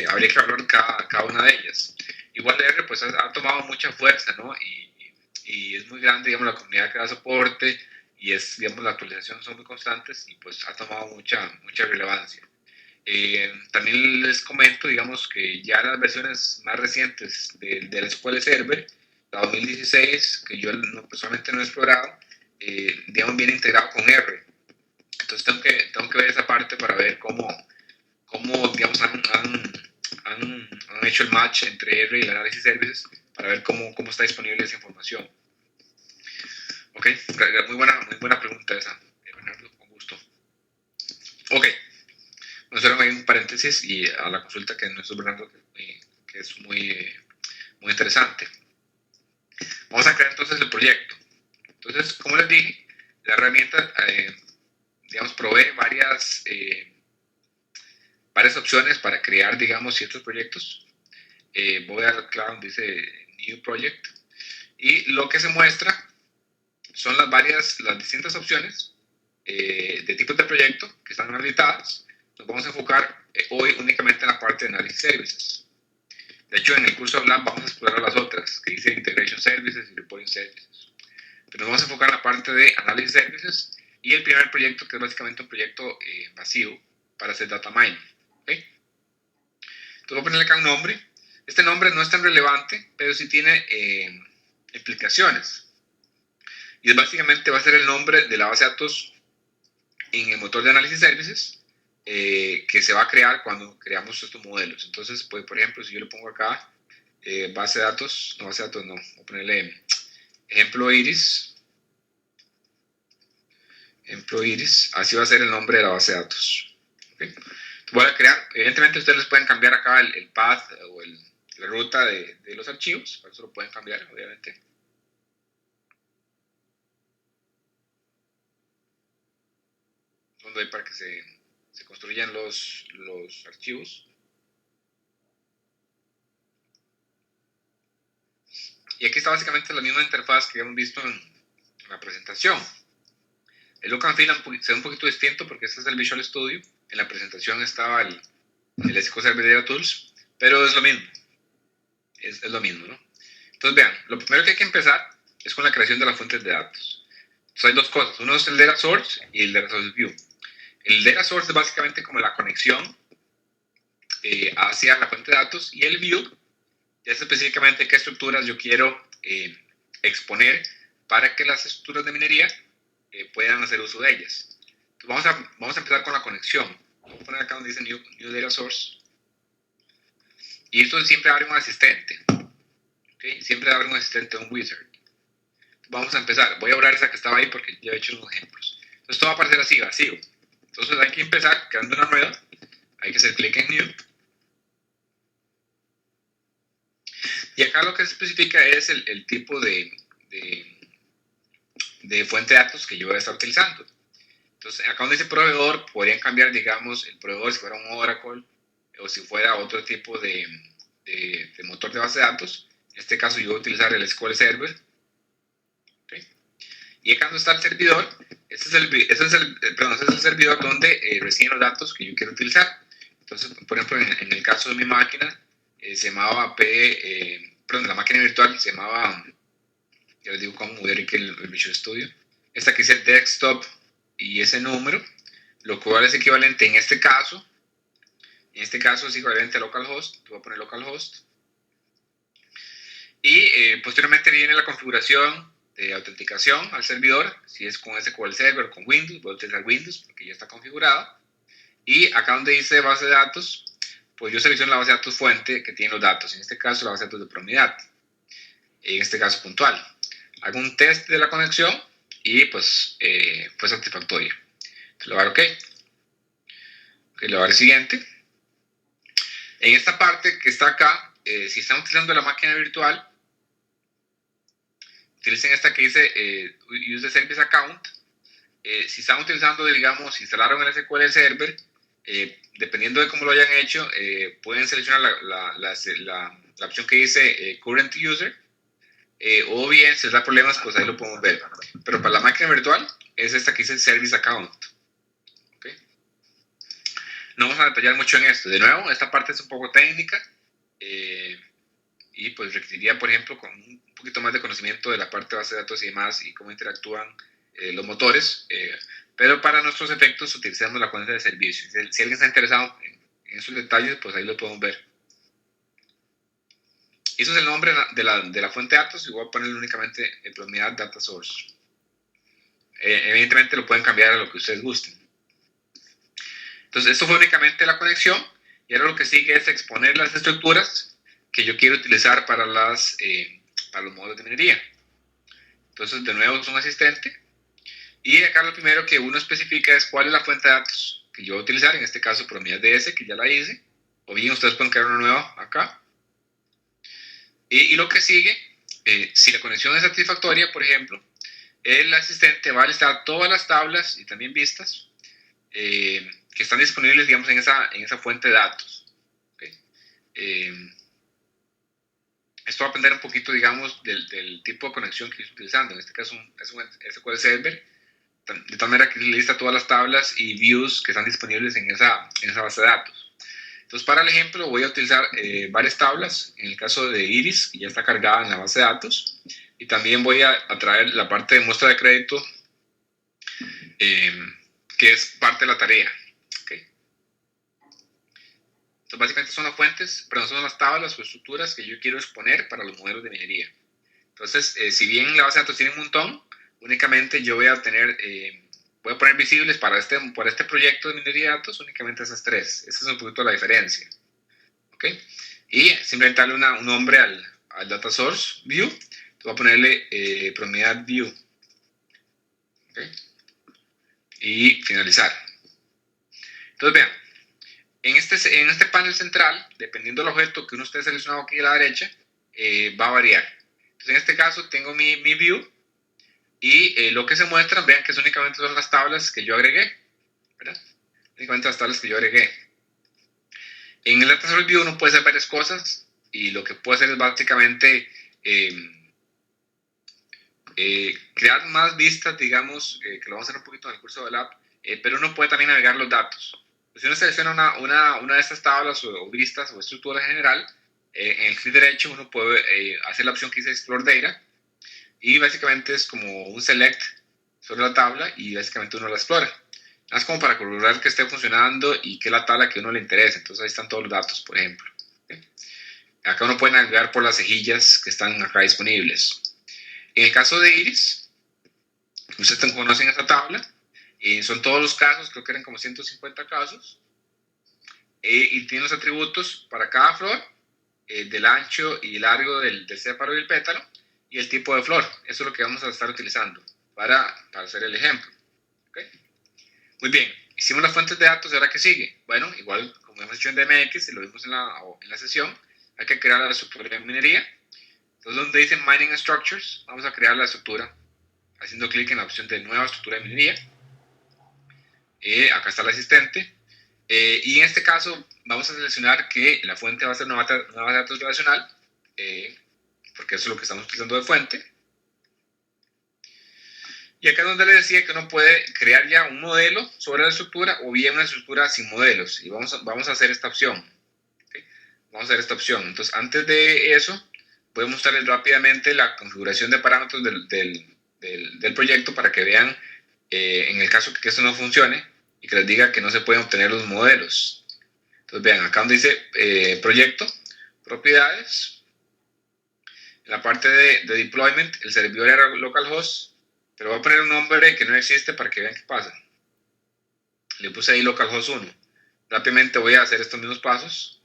Habría que hablar cada una de ellas. Igual R pues ha tomado mucha fuerza, ¿no? Y es muy grande, digamos, la comunidad que da soporte, y digamos, la actualización son muy constantes y pues ha tomado mucha relevancia. También les comento, digamos, que ya las versiones más recientes del SQL Server, la 2016, que yo personalmente no he explorado, digamos, viene integrado con R. Entonces tengo que ver esa parte para ver cómo cómo digamos, han hecho el match entre R y el análisis services para ver cómo está disponible esa información. Ok, muy buena pregunta esa, Bernardo, con gusto. Ok, nos dieron ahí un paréntesis y a la consulta que nos hizo Bernardo, que es muy interesante. Vamos a crear entonces el proyecto. Entonces, como les dije, la herramienta, digamos, provee varias opciones para crear, digamos, ciertos proyectos. Voy a dar claro donde dice New Project. Y lo que se muestra son las distintas opciones de tipos de proyecto que están habilitadas. Nos vamos a enfocar hoy únicamente en la parte de Analysis Services. De hecho, en el curso Lab vamos a explorar las otras, que dice Integration Services y Reporting Services. Pero nos vamos a enfocar en la parte de Analysis Services y el primer proyecto, que es básicamente un proyecto masivo para hacer data mining. ¿Okay? Entonces voy a ponerle acá un nombre. Este nombre no es tan relevante, pero sí tiene implicaciones. Y básicamente va a ser el nombre de la base de datos en el motor de Analysis Services que se va a crear cuando creamos estos modelos. Entonces, pues, por ejemplo, si yo le pongo acá base de datos no, voy a ponerle ejemplo iris, así va a ser el nombre de la base de datos. ¿Okay? Voy a crear, evidentemente ustedes les pueden cambiar acá el path o la ruta de los archivos, por eso lo pueden cambiar, obviamente. Donde hay para que se construyan los archivos. Y aquí está básicamente la misma interfaz que habíamos visto en la presentación. El look and feel se ve un poquito distinto porque este es el Visual Studio. En la presentación estaba el SQL Server Data Tools, pero es lo mismo. Es lo mismo, ¿no? Entonces, vean, lo primero que hay que empezar es con la creación de las fuentes de datos. Entonces, hay dos cosas. Uno es el Data Source y el Data Source View. El Data Source es básicamente como la conexión hacia la fuente de datos, y el View es específicamente qué estructuras yo quiero exponer para que las estructuras de minería puedan hacer uso de ellas. Entonces vamos a empezar con la conexión. Voy a poner acá donde dice New Data Source. Y esto siempre abre un asistente. ¿Okay? Siempre abre un asistente, un wizard. Vamos a empezar. Voy a borrar esa que estaba ahí porque ya he hecho unos ejemplos. Entonces esto va a aparecer así, vacío. Entonces hay que empezar creando una nueva. Hay que hacer clic en New. Y acá lo que se especifica es el tipo de fuente de datos que yo voy a estar utilizando. Entonces, acá donde dice proveedor, podrían cambiar, digamos, el proveedor si fuera un Oracle o si fuera otro tipo de motor de base de datos. En este caso, yo voy a utilizar el SQL Server. ¿Okay? Y acá donde está el servidor, ese es el servidor donde reciben los datos que yo quiero utilizar. Entonces, por ejemplo, en el caso de mi máquina, se llamaba la máquina virtual se llamaba, ya les digo cómo voy a abrir el Visual Studio. Esta que dice desktop y ese número, lo cual es equivalente en este caso es equivalente a localhost. Voy a poner localhost. Y posteriormente viene la configuración de autenticación al servidor, si es con SQL Server o con Windows, voy a utilizar Windows porque ya está configurado. Y acá donde dice base de datos, pues yo selecciono la base de datos fuente que tiene los datos, en este caso la base de datos de Promidat, en este caso puntual. Hago un test de la conexión y pues fue satisfactoria. Entonces le voy a dar OK. Le voy a dar el siguiente. En esta parte que está acá, si están utilizando la máquina virtual, utilicen esta que dice Use the Service Account. Si están utilizando, digamos, si instalaron el SQL Server, dependiendo de cómo lo hayan hecho, pueden seleccionar la opción que dice Current User, o bien, si les da problemas, pues ahí lo podemos ver. Pero para la máquina virtual, es esta que dice Service Account. ¿Okay? No vamos a detallar mucho en esto. De nuevo, esta parte es un poco técnica, y pues requeriría, por ejemplo, con un poquito más de conocimiento de la parte de base de datos y demás, y cómo interactúan los motores, pero para nuestros efectos utilizamos la cuenta de servicio. Si alguien está interesado en esos detalles, pues ahí lo podemos ver. Eso es el nombre de la fuente de datos, y voy a ponerle únicamente el Promidat Data Source. Evidentemente lo pueden cambiar a lo que ustedes gusten. Entonces, esto fue únicamente la conexión, y ahora lo que sigue es exponer las estructuras que yo quiero utilizar para los módulos de minería. Entonces, de nuevo, es un asistente, y acá lo primero que uno especifica es cuál es la fuente de datos que yo voy a utilizar, en este caso propiedad DS, que ya la hice, o bien ustedes pueden crear una nueva acá. Y lo que sigue, si la conexión es satisfactoria, por ejemplo, el asistente va a listar todas las tablas y también vistas que están disponibles, digamos, en esa fuente de datos. ¿Okay? Esto va a depender un poquito, digamos, del tipo de conexión que estoy utilizando. En este caso es un SQL Server, de tal manera que lista todas las tablas y views que están disponibles en esa base de datos. Entonces, para el ejemplo, voy a utilizar varias tablas. En el caso de Iris, que ya está cargada en la base de datos. Y también voy a traer la parte de muestra de crédito, que es parte de la tarea. ¿Okay? Entonces, básicamente son las fuentes, pero no son las tablas o estructuras que yo quiero exponer para los modelos de minería. Entonces, si bien la base de datos tiene un montón, únicamente yo voy a poner visibles para este proyecto de minería de datos únicamente esas tres. Esa es un poquito la diferencia. ¿Okay? Y simplemente darle un nombre al data source view. Voy a ponerle propiedad view. ¿Okay? Y finalizar. Entonces vean, en este panel central, dependiendo del objeto que uno esté seleccionado aquí a la derecha, va a variar. Entonces en este caso tengo mi view, y lo que se muestra, vean que únicamente son las tablas que yo agregué, ¿verdad? Únicamente las tablas que yo agregué. En el Data Source View uno puede hacer varias cosas, y lo que puede hacer es básicamente crear más vistas, digamos, que lo vamos a hacer un poquito en el curso del app, pero uno puede también agregar los datos. Si uno selecciona una de estas tablas o vistas o estructuras en general, en el clic derecho uno puede hacer la opción que dice Explore Data, y básicamente es como un select sobre la tabla y básicamente uno la explora. Es como para corroborar que esté funcionando y que es la tabla que a uno le interesa. Entonces ahí están todos los datos, por ejemplo. ¿Okay? Acá uno puede navegar por las cejillas que están acá disponibles. En el caso de Iris, ustedes conocen esta tabla, son todos los casos, creo que eran como 150 casos, y tiene los atributos para cada flor, del ancho y largo del sépalo y el pétalo, y el tipo de flor. Eso es lo que vamos a estar utilizando para hacer el ejemplo. ¿Okay? Muy bien, hicimos las fuentes de datos, ¿ahora qué sigue? Bueno, igual como hemos hecho en DMX y lo vimos en la sesión, hay que crear la estructura de minería. Entonces, donde dice Mining Structures, vamos a crear la estructura haciendo clic en la opción de nueva estructura de minería. Acá está el asistente. Y en este caso vamos a seleccionar que la fuente va a ser una base de datos relacional, porque eso es lo que estamos utilizando de fuente. Y acá es donde le decía que uno puede crear ya un modelo sobre la estructura o bien una estructura sin modelos. Y vamos a hacer esta opción. ¿Okay? Vamos a hacer esta opción. Entonces, antes de eso, voy a mostrarles rápidamente la configuración de parámetros del proyecto para que vean, en el caso que esto no funcione y que les diga que no se pueden obtener los modelos. Entonces, vean, acá donde dice proyecto, propiedades, en la parte de deployment, el servidor era localhost, pero voy a poner un nombre que no existe para que vean qué pasa. Le puse ahí localhost 1. Rápidamente voy a hacer estos mismos pasos.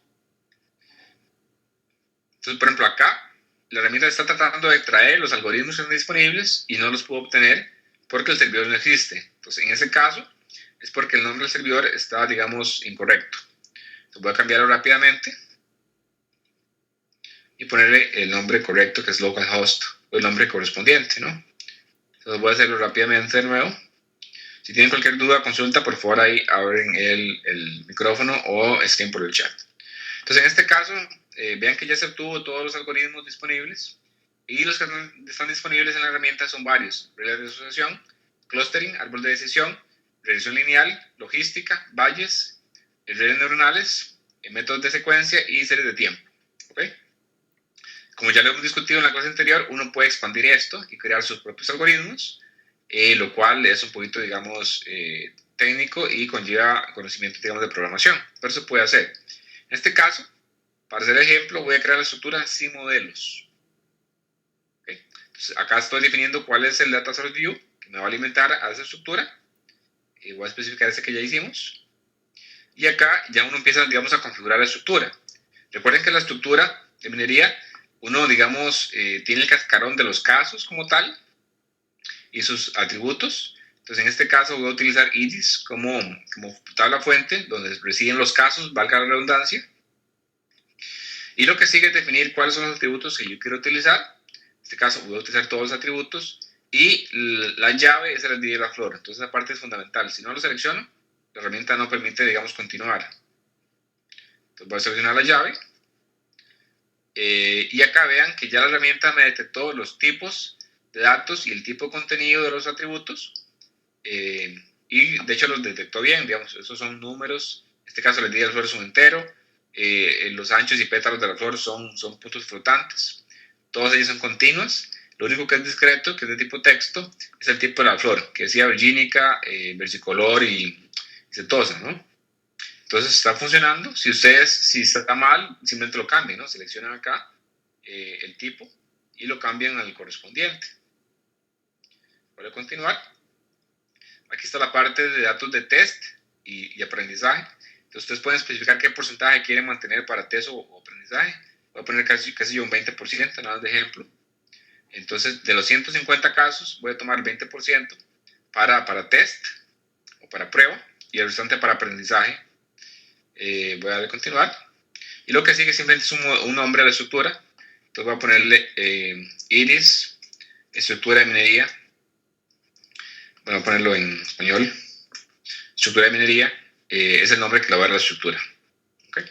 Entonces, por ejemplo, acá la herramienta está tratando de traer los algoritmos que están disponibles y no los puedo obtener porque el servidor no existe. Entonces, en ese caso, es porque el nombre del servidor está, digamos, incorrecto. Entonces, voy a cambiarlo rápidamente y ponerle el nombre correcto, que es localhost, o el nombre correspondiente, ¿no? Entonces, voy a hacerlo rápidamente de nuevo. Si tienen cualquier duda, consulta, por favor, ahí abren el micrófono o escriben por el chat. Entonces, en este caso, vean que ya se obtuvo todos los algoritmos disponibles, y los que están disponibles en la herramienta son varios: redes de asociación, clustering, árbol de decisión, regresión lineal, logística, valles, redes neuronales, métodos de secuencia y series de tiempo. ¿Okay? Como ya lo hemos discutido en la clase anterior, uno puede expandir esto y crear sus propios algoritmos, lo cual es un poquito, digamos, técnico y conlleva conocimiento, digamos, de programación, pero se puede hacer. En este caso, para hacer ejemplo, voy a crear la estructura sin modelos. ¿Okay? Entonces, acá estoy definiendo cuál es el Data Source View que me va a alimentar a esa estructura. Voy a especificar ese que ya hicimos. Y acá ya uno empieza, digamos, a configurar la estructura. Recuerden que la estructura de minería, uno, digamos, tiene el cascarón de los casos como tal y sus atributos. Entonces, en este caso voy a utilizar iris como tabla fuente, donde residen los casos, valga la redundancia. Y lo que sigue es definir cuáles son los atributos que yo quiero utilizar. En este caso voy a utilizar todos los atributos. Y la llave es el ID de la flor. Entonces, esa parte es fundamental. Si no lo selecciono, la herramienta no permite, digamos, continuar. Entonces, voy a seleccionar la llave. Y acá vean que ya la herramienta me detectó los tipos de datos y el tipo de contenido de los atributos. Y de hecho los detectó bien, digamos, esos son números. En este caso, el ID de la flor es un entero. Los anchos y pétalos de la flor son puntos flotantes. Todas ellas son continuas. Lo único que es discreto, que es de tipo texto, es el tipo de la flor, que decía virgínica, versicolor y setosa, ¿no? Entonces está funcionando. Si está mal, simplemente lo cambian, ¿no? Seleccionan acá el tipo y lo cambian al correspondiente. Voy a continuar. Aquí está la parte de datos de test y aprendizaje. Entonces ustedes pueden especificar qué porcentaje quieren mantener para test o aprendizaje. Voy a poner casi yo un 20%, nada más de ejemplo. Entonces, de los 150 casos, voy a tomar 20% para test o para prueba y el restante para aprendizaje. Voy a darle a continuar. Y lo que sigue simplemente es un nombre a la estructura. Entonces voy a ponerle iris, estructura de minería. Voy a ponerlo en español. Estructura de minería es el nombre que le va a dar la estructura. ¿Okay?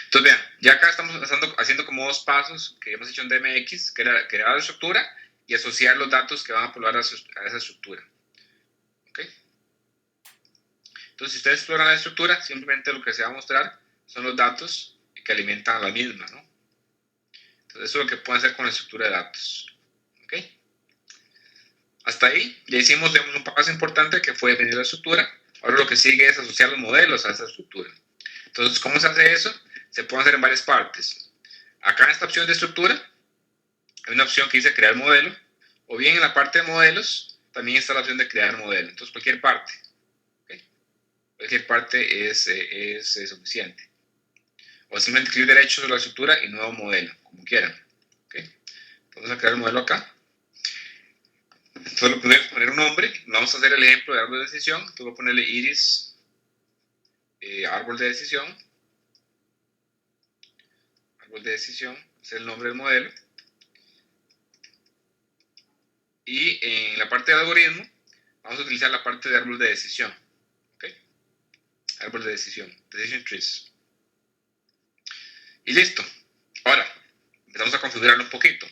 Entonces vean, ya acá estamos haciendo como dos pasos que hemos hecho en DMX, que era crear la estructura y asociar los datos que van a poblar a esa estructura. ¿Okay? Entonces, si ustedes exploran la estructura, simplemente lo que se va a mostrar son los datos que alimentan a la misma, ¿no? Entonces, eso es lo que pueden hacer con la estructura de datos. ¿Ok? Hasta ahí ya hicimos un paso importante que fue definir la estructura. Ahora lo que sigue es asociar los modelos a esa estructura. Entonces, ¿cómo se hace eso? Se puede hacer en varias partes. Acá en esta opción de estructura, hay una opción que dice crear modelo, o bien en la parte de modelos, también está la opción de crear modelo. Entonces, cualquier parte. ¿Okay? Cualquier parte es suficiente. O simplemente clic derecho sobre la estructura y nuevo modelo, como quieran. ¿Okay? Vamos a crear el modelo acá. Entonces, poner un nombre. Vamos a hacer el ejemplo de árbol de decisión. Entonces, voy a ponerle iris, árbol de decisión. Árbol de decisión es el nombre del modelo. Y en la parte de algoritmo, vamos a utilizar la parte de árbol de decisión. ¿Okay? Árbol de decisión, decision trees. Y listo. Ahora, empezamos a configurarlo un poquito.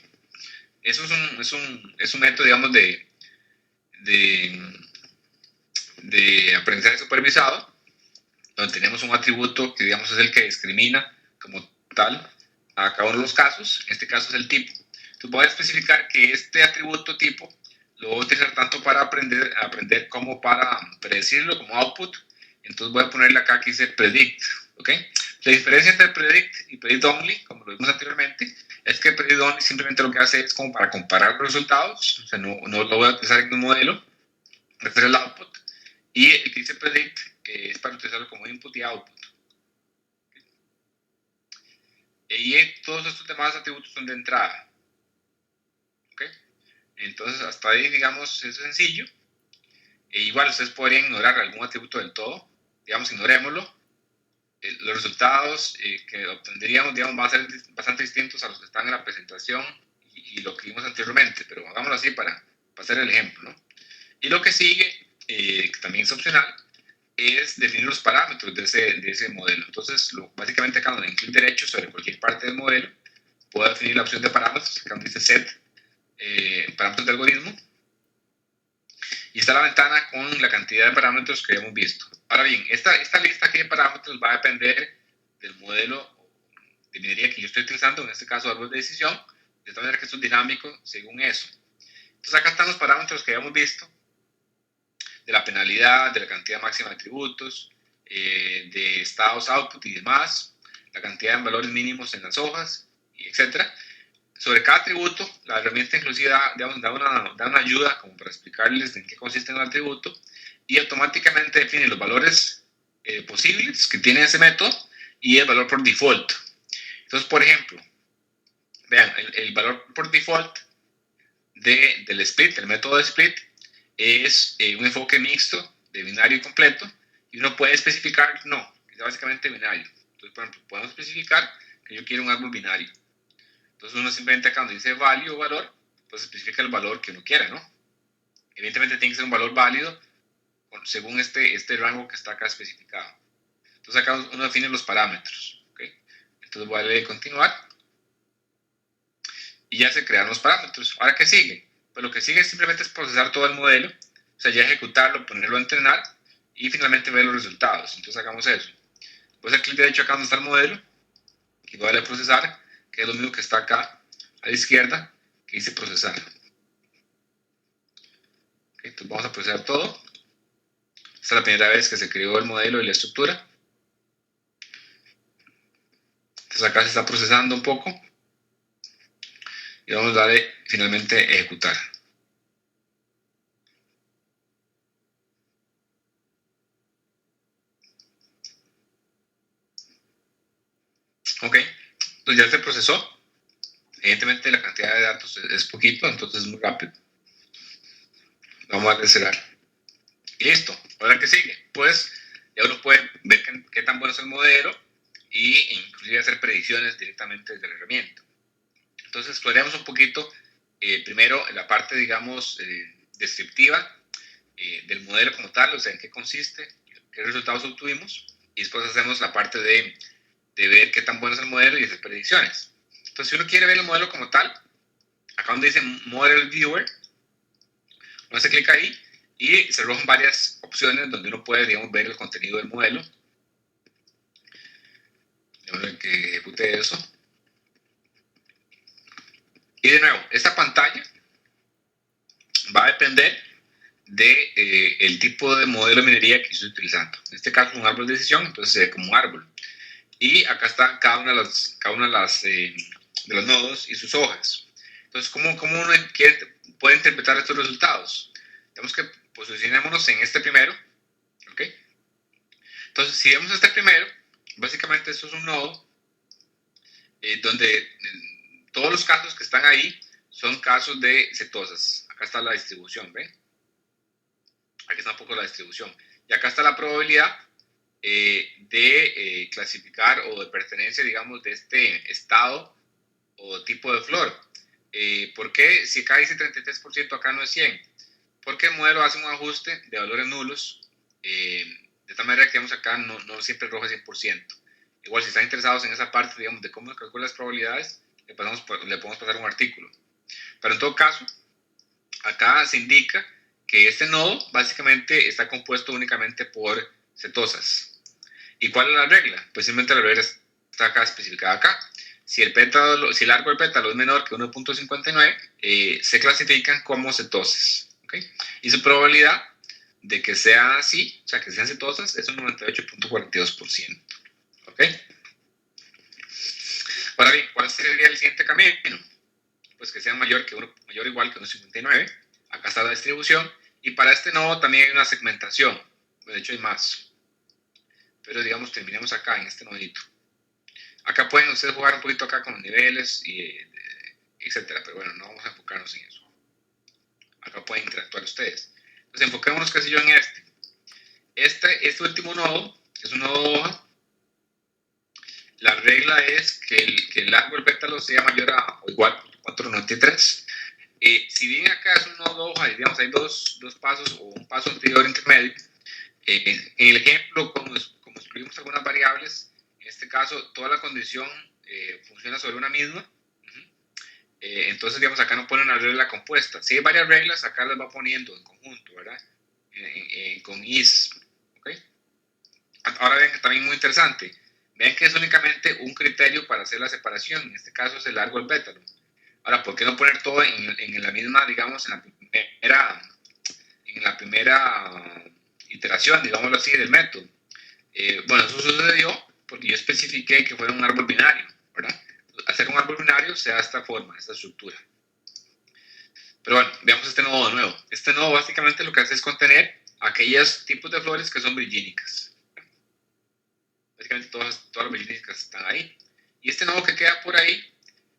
Eso es un método, digamos, de aprendizaje supervisado, donde tenemos un atributo que, digamos, es el que discrimina como tal a cada uno de los casos. En este caso es el tipo. Entonces voy a especificar que este atributo tipo lo voy a utilizar tanto para aprender como para predecirlo como output. Entonces voy a ponerle acá que dice predict. ¿Okay? La diferencia entre predict y predict only, como lo vimos anteriormente, es que predict only simplemente lo que hace es como para comparar los resultados. O sea, no lo voy a utilizar en un modelo. Este es el output. Y el que dice predict es para utilizarlo como input y output. Y todos estos demás atributos son de entrada. ¿Okay? Entonces, hasta ahí, digamos, es sencillo. Igual, ustedes podrían ignorar algún atributo del todo. Digamos, ignorémoslo. Los resultados que obtendríamos, digamos, van a ser bastante distintos a los que están en la presentación y lo que vimos anteriormente. Pero hagámoslo así para hacer el ejemplo, ¿no? Y lo que sigue, que también es opcional, es definir los parámetros de ese modelo. Entonces, básicamente acá donde en clic derecho sobre cualquier parte del modelo, puedo definir la opción de parámetros, acá donde dice set, parámetros de algoritmo, y está la ventana con la cantidad de parámetros que hemos visto. Ahora bien, esta lista aquí de parámetros va a depender del modelo de minería que yo estoy utilizando, en este caso árbol de decisión, de tal manera que esto es dinámico según eso. Entonces acá están los parámetros que habíamos visto, de la penalidad, de la cantidad máxima de atributos, de estados output y demás, la cantidad de valores mínimos en las hojas, etc. Sobre cada atributo, la herramienta inclusive da una ayuda como para explicarles en qué consiste el atributo y automáticamente define los valores posibles que tiene ese método y el valor por default. Entonces, por ejemplo, vean, el valor por default del split, el método de split, es un enfoque mixto de binario y completo, y uno puede especificar, no, es básicamente binario. Entonces, por ejemplo, podemos especificar que yo quiero un árbol binario. Entonces uno simplemente acá donde dice value o valor, pues especifica el valor que uno quiera, ¿no? Evidentemente tiene que ser un valor válido según este rango que está acá especificado. Entonces acá uno define los parámetros, ¿ok? Entonces voy a darle continuar y ya se crearon los parámetros. ¿Ahora qué sigue? Pues lo que sigue simplemente es procesar todo el modelo, o sea, ya ejecutarlo, ponerlo a entrenar y finalmente ver los resultados. Entonces hagamos eso. Voy a hacer clic derecho acá donde está el modelo y voy a darle a procesar, que es lo mismo que está acá a la izquierda, que dice procesar. Okay, entonces vamos a procesar todo. Esta es la primera vez que se creó el modelo y la estructura. Entonces acá se está procesando un poco. Y vamos a darle finalmente ejecutar. Ok, entonces ya se procesó. Evidentemente la cantidad de datos es poquito, entonces es muy rápido. Vamos a darle cerrar. Y listo. Ahora, ¿qué sigue? Pues ya uno puede ver qué tan bueno es el modelo e inclusive hacer predicciones directamente desde la herramienta. Entonces exploremos un poquito primero la parte, digamos, descriptiva del modelo como tal, o sea, en qué consiste, qué resultados obtuvimos, y después hacemos la parte de ver qué tan bueno es el modelo y hacer predicciones. Entonces, si uno quiere ver el modelo como tal, acá donde dice Model Viewer, uno hace clic ahí y se arrojan varias opciones donde uno puede, digamos, ver el contenido del modelo. Déjame que ejecute eso. Y de nuevo, esta pantalla va a depender de el tipo de modelo de minería que estoy utilizando. En este caso, un árbol de decisión, entonces se ve como un árbol. Y acá están cada una de los nodos y sus hojas. Entonces, ¿cómo uno puede interpretar estos resultados? Tenemos que posicionémonos en este primero, ¿ok? Entonces, si vemos este primero, básicamente esto es un nodo donde todos los casos que están ahí son casos de cetosas. Acá está la distribución, ¿ven? Aquí está un poco la distribución. Y acá está la probabilidad de clasificar o de pertenencia, digamos, de este estado o tipo de flor. ¿Por qué si acá dice 33%, acá no es 100? Porque el modelo hace un ajuste de valores nulos, de tal manera que vemos acá no siempre arroja 100%. Igual si están interesados en esa parte, digamos, de cómo calcular las probabilidades, le podemos pasar un artículo. Pero en todo caso, acá se indica que este nodo básicamente está compuesto únicamente por cetosas. ¿Y cuál es la regla? Pues simplemente la regla está acá especificada acá. Si el largo del pétalo es menor que 1.59, se clasifican como cetosas. ¿Okay? Y su probabilidad de que sea así, o sea, que sean cetosas, es un 98.42%. ¿Ok? Ahora bien, ¿cuál sería el siguiente camino? Pues que sean mayor o igual que 1.59. Acá está la distribución. Y para este nodo también hay una segmentación. De hecho, hay más. Pero digamos, terminemos acá en este nodito. Acá pueden ustedes jugar un poquito acá con los niveles, etcétera. Pero bueno, no vamos a enfocarnos en eso. Acá pueden interactuar ustedes. Entonces, enfoquémonos casi yo en este. Este último nodo es un nodo hoja. La regla es que el largo del pétalo sea mayor o igual a 493. Si bien acá es un nodo hoja, digamos, hay dos pasos o un paso anterior intermedio, en el ejemplo, como excluimos algunas variables, en este caso, toda la condición funciona sobre una misma. Entonces, digamos, acá no pone una regla compuesta. Si hay varias reglas, acá las va poniendo en conjunto, ¿verdad? Con is. ¿Okay? Ahora ven que también muy interesante. Vean que es únicamente un criterio para hacer la separación. En este caso es el largo del pétalo. Ahora, ¿por qué no poner todo en la misma, digamos, en la primera iteración, digámoslo así, del método? Bueno, eso sucedió porque yo especifiqué que fuera un árbol binario, ¿verdad? Hacer un árbol binario se da de esta forma, esta estructura. Pero bueno, veamos este nodo de nuevo. Este nodo básicamente lo que hace es contener aquellos tipos de flores que son brillínicas. obviamente todas las virgínicas están ahí. Y este nodo que queda por ahí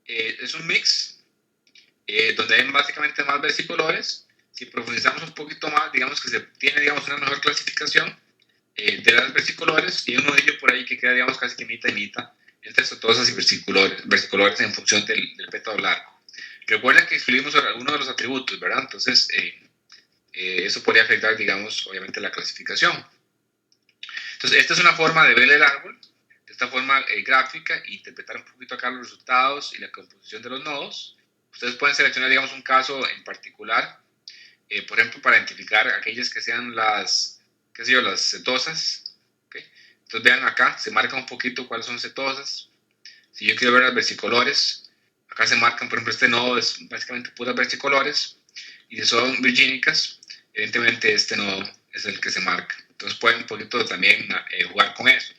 es un mix donde hay básicamente más versicolores. Si profundizamos un poquito más, digamos que se tiene, digamos, una mejor clasificación de las versicolores, y un nodillo por ahí que queda, digamos, casi que mitad y mitad entre cetosas y versicolores en función del pétalo largo. Recuerden que excluimos algunos de los atributos, ¿verdad? Entonces, eso podría afectar, digamos, obviamente la clasificación. Entonces, esta es una forma de ver el árbol, de esta forma gráfica, e interpretar un poquito acá los resultados y la composición de los nodos. Ustedes pueden seleccionar, digamos, un caso en particular, por ejemplo, para identificar aquellas que sean las, qué sé yo, las cetosas. ¿Okay? Entonces, vean acá, se marca un poquito cuáles son cetosas. Si yo quiero ver las versicolores, acá se marcan, por ejemplo, este nodo es básicamente puras versicolores, y si son virgínicas, evidentemente este nodo es el que se marca. Entonces pueden un poquito también jugar con eso.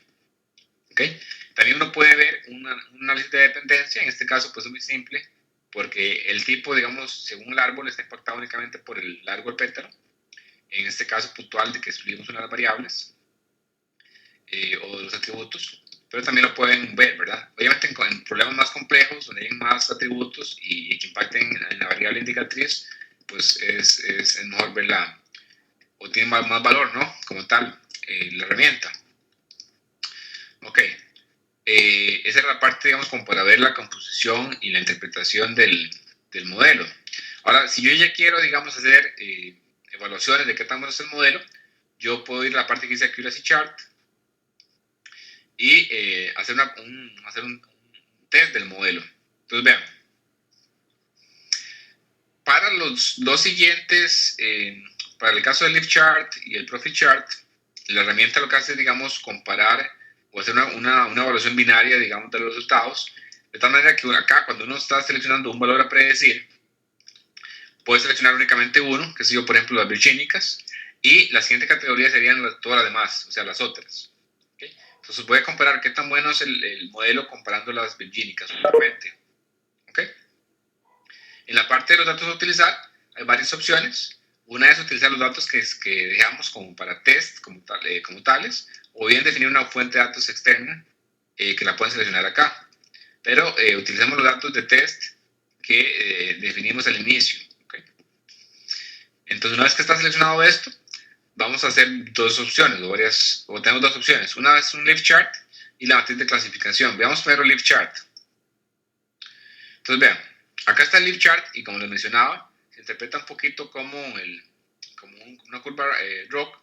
¿Okay? También uno puede ver un análisis de dependencia. En este caso pues es muy simple, porque el tipo, digamos, según el árbol está impactado únicamente por el largo del pétalo, en este caso puntual de que excluimos una de las variables o de los atributos, pero también lo pueden ver, ¿verdad? Obviamente en problemas más complejos, donde hay más atributos y que impacten en la variable indicatriz, pues es mejor verla, o tiene más valor, ¿no? Como tal, la herramienta. Ok, esa es la parte, digamos, como para ver la composición y la interpretación del modelo. Ahora, si yo ya quiero, digamos, hacer evaluaciones de qué tan bueno es el modelo, yo puedo ir a la parte que dice Accuracy Chart y hacer un test del modelo. Entonces, vean, para los dos siguientes, para el caso del Lift Chart y el Profit Chart, la herramienta lo que hace es, digamos, comparar o hacer una evaluación binaria, digamos, de los resultados, de tal manera que acá, cuando uno está seleccionando un valor a predecir, puede seleccionar únicamente uno, que es yo, por ejemplo, las virgínicas, y la siguiente categoría serían todas las demás, o sea, las otras. ¿Okay? Entonces voy a comparar qué tan bueno es el modelo comparando las virgínicas únicamente. ¿Okay? En la parte de los datos a utilizar, hay varias opciones. Una es utilizar los datos que dejamos como para test, como tales, o bien definir una fuente de datos externa que la pueden seleccionar acá. Pero utilizamos los datos de test que definimos al inicio. ¿Okay? Entonces, una vez que está seleccionado esto, vamos a hacer dos opciones, o tenemos dos opciones. Una es un lift chart y la matriz de clasificación. Veamos primero el lift chart. Entonces, vean, acá está el lift chart y como les mencionaba, se interpreta un poquito como una curva rock,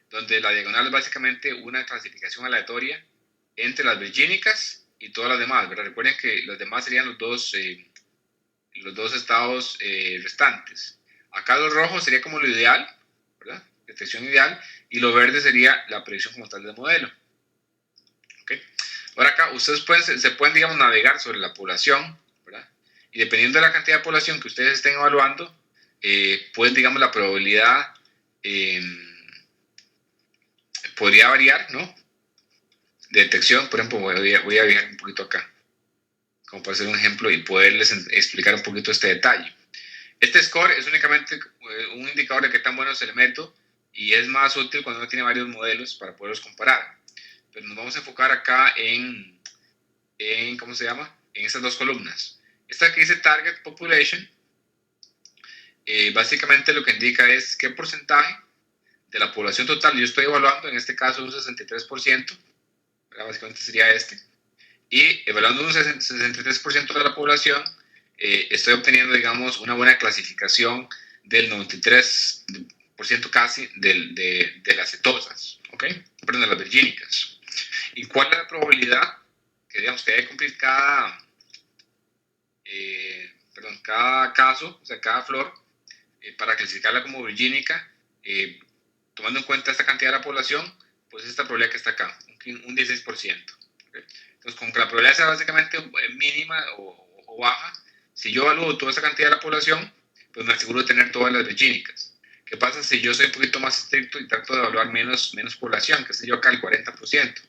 donde la diagonal es básicamente una clasificación aleatoria entre las virgínicas y todas las demás, ¿verdad? Recuerden que los demás serían los dos estados restantes. Acá lo rojo sería como lo ideal, ¿verdad? Detección ideal, y lo verde sería la predicción como tal del modelo. ¿Okay? Ahora acá ustedes se pueden, digamos, navegar sobre la población, ¿verdad? Y dependiendo de la cantidad de población que ustedes estén evaluando, pues, digamos, la probabilidad podría variar, ¿no? De detección, por ejemplo, voy a viajar un poquito acá, como para hacer un ejemplo y poderles explicar un poquito este detalle. Este score es únicamente un indicador de qué tan bueno es el método y es más útil cuando uno tiene varios modelos para poderlos comparar. Pero nos vamos a enfocar acá en ¿cómo se llama? En estas dos columnas. Esta que dice Target Population, básicamente lo que indica es qué porcentaje de la población total yo estoy evaluando, en este caso un 63%, básicamente sería este, y evaluando un 63% de la población, estoy obteniendo, digamos, una buena clasificación del 93% casi de las cetosas, ¿ok? Perdón, de las virgínicas. ¿Y cuál es la probabilidad que, digamos, que debe cumplir cada caso, o sea, cada flor, para clasificarla como virgínica, tomando en cuenta esta cantidad de la población, pues esta probabilidad que está acá, un 16%. ¿Okay? Entonces, con que la probabilidad sea básicamente mínima o baja, si yo evalúo toda esa cantidad de la población, pues me aseguro de tener todas las virgínicas. ¿Qué pasa si yo soy un poquito más estricto y trato de evaluar menos población, que sé yo acá el 40%?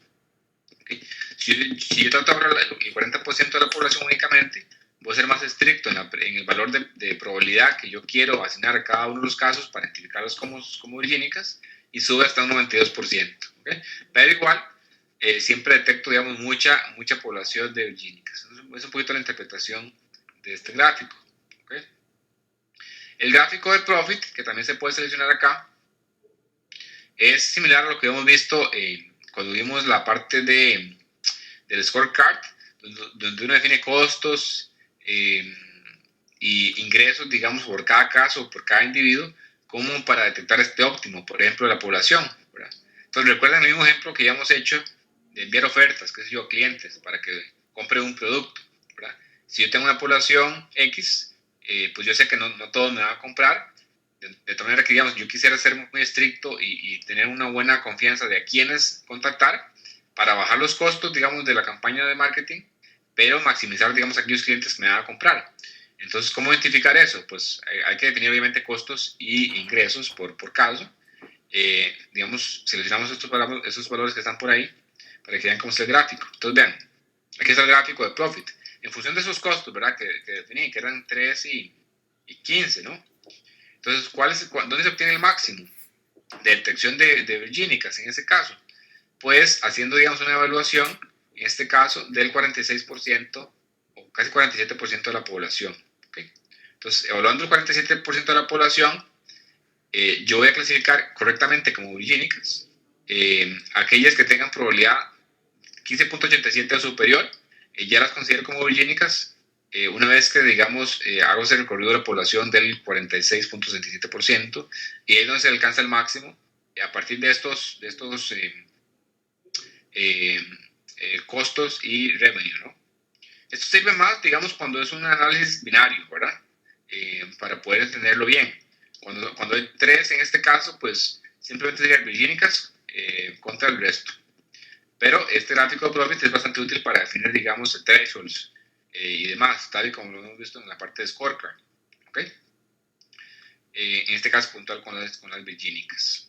¿Okay? Si yo trato de evaluar el 40% de la población únicamente, voy a ser más estricto en el valor de probabilidad que yo quiero asignar a cada uno de los casos para identificarlos como virgínicas, y sube hasta un 92%. ¿Okay? Pero igual, siempre detecto, digamos, mucha población de virgínicas. Es un poquito la interpretación de este gráfico. ¿Okay? El gráfico de profit, que también se puede seleccionar acá, es similar a lo que hemos visto cuando vimos la parte del scorecard, donde uno define costos y ingresos, digamos, por cada caso, por cada individuo, como para detectar este óptimo, por ejemplo, de la población. ¿Verdad? Entonces, recuerden el mismo ejemplo que ya hemos hecho de enviar ofertas, qué sé yo, a clientes para que compren un producto. ¿Verdad? Si yo tengo una población X, pues yo sé que no todos me van a comprar, de tal manera que, digamos, yo quisiera ser muy estricto y tener una buena confianza de a quiénes contactar para bajar los costos, digamos, de la campaña de marketing, pero maximizar, digamos, aquellos clientes que me van a comprar. Entonces, ¿cómo identificar eso? Pues hay que definir, obviamente, costos y ingresos por caso. Digamos, seleccionamos esos valores que están por ahí para que vean cómo está el gráfico. Entonces, vean, aquí está el gráfico de profit. En función de esos costos, ¿verdad? Que definí, que eran 3 y 15, ¿no? Entonces, ¿dónde se obtiene el máximo de detección de virgínicas en ese caso? Pues haciendo, digamos, una evaluación, en este caso, del 46% o casi 47% de la población. ¿Okay? Entonces, evaluando el 47% de la población, yo voy a clasificar correctamente como virgínicas aquellas que tengan probabilidad 15.87 o superior, ya las considero como virgínicas una vez que, digamos, hago ese recorrido de la población del 46.67% y ahí es donde se alcanza el máximo. A partir de estos eh, costos y revenue, ¿no? Esto sirve más, digamos, cuando es un análisis binario, ¿verdad? Para poder entenderlo bien. Cuando hay 3 en este caso, pues simplemente serían virgínicas contra el resto. Pero este gráfico de profit es bastante útil para definir, digamos, thresholds y demás, tal y como lo hemos visto en la parte de scorecard. ¿Ok? En este caso puntual con las virgínicas.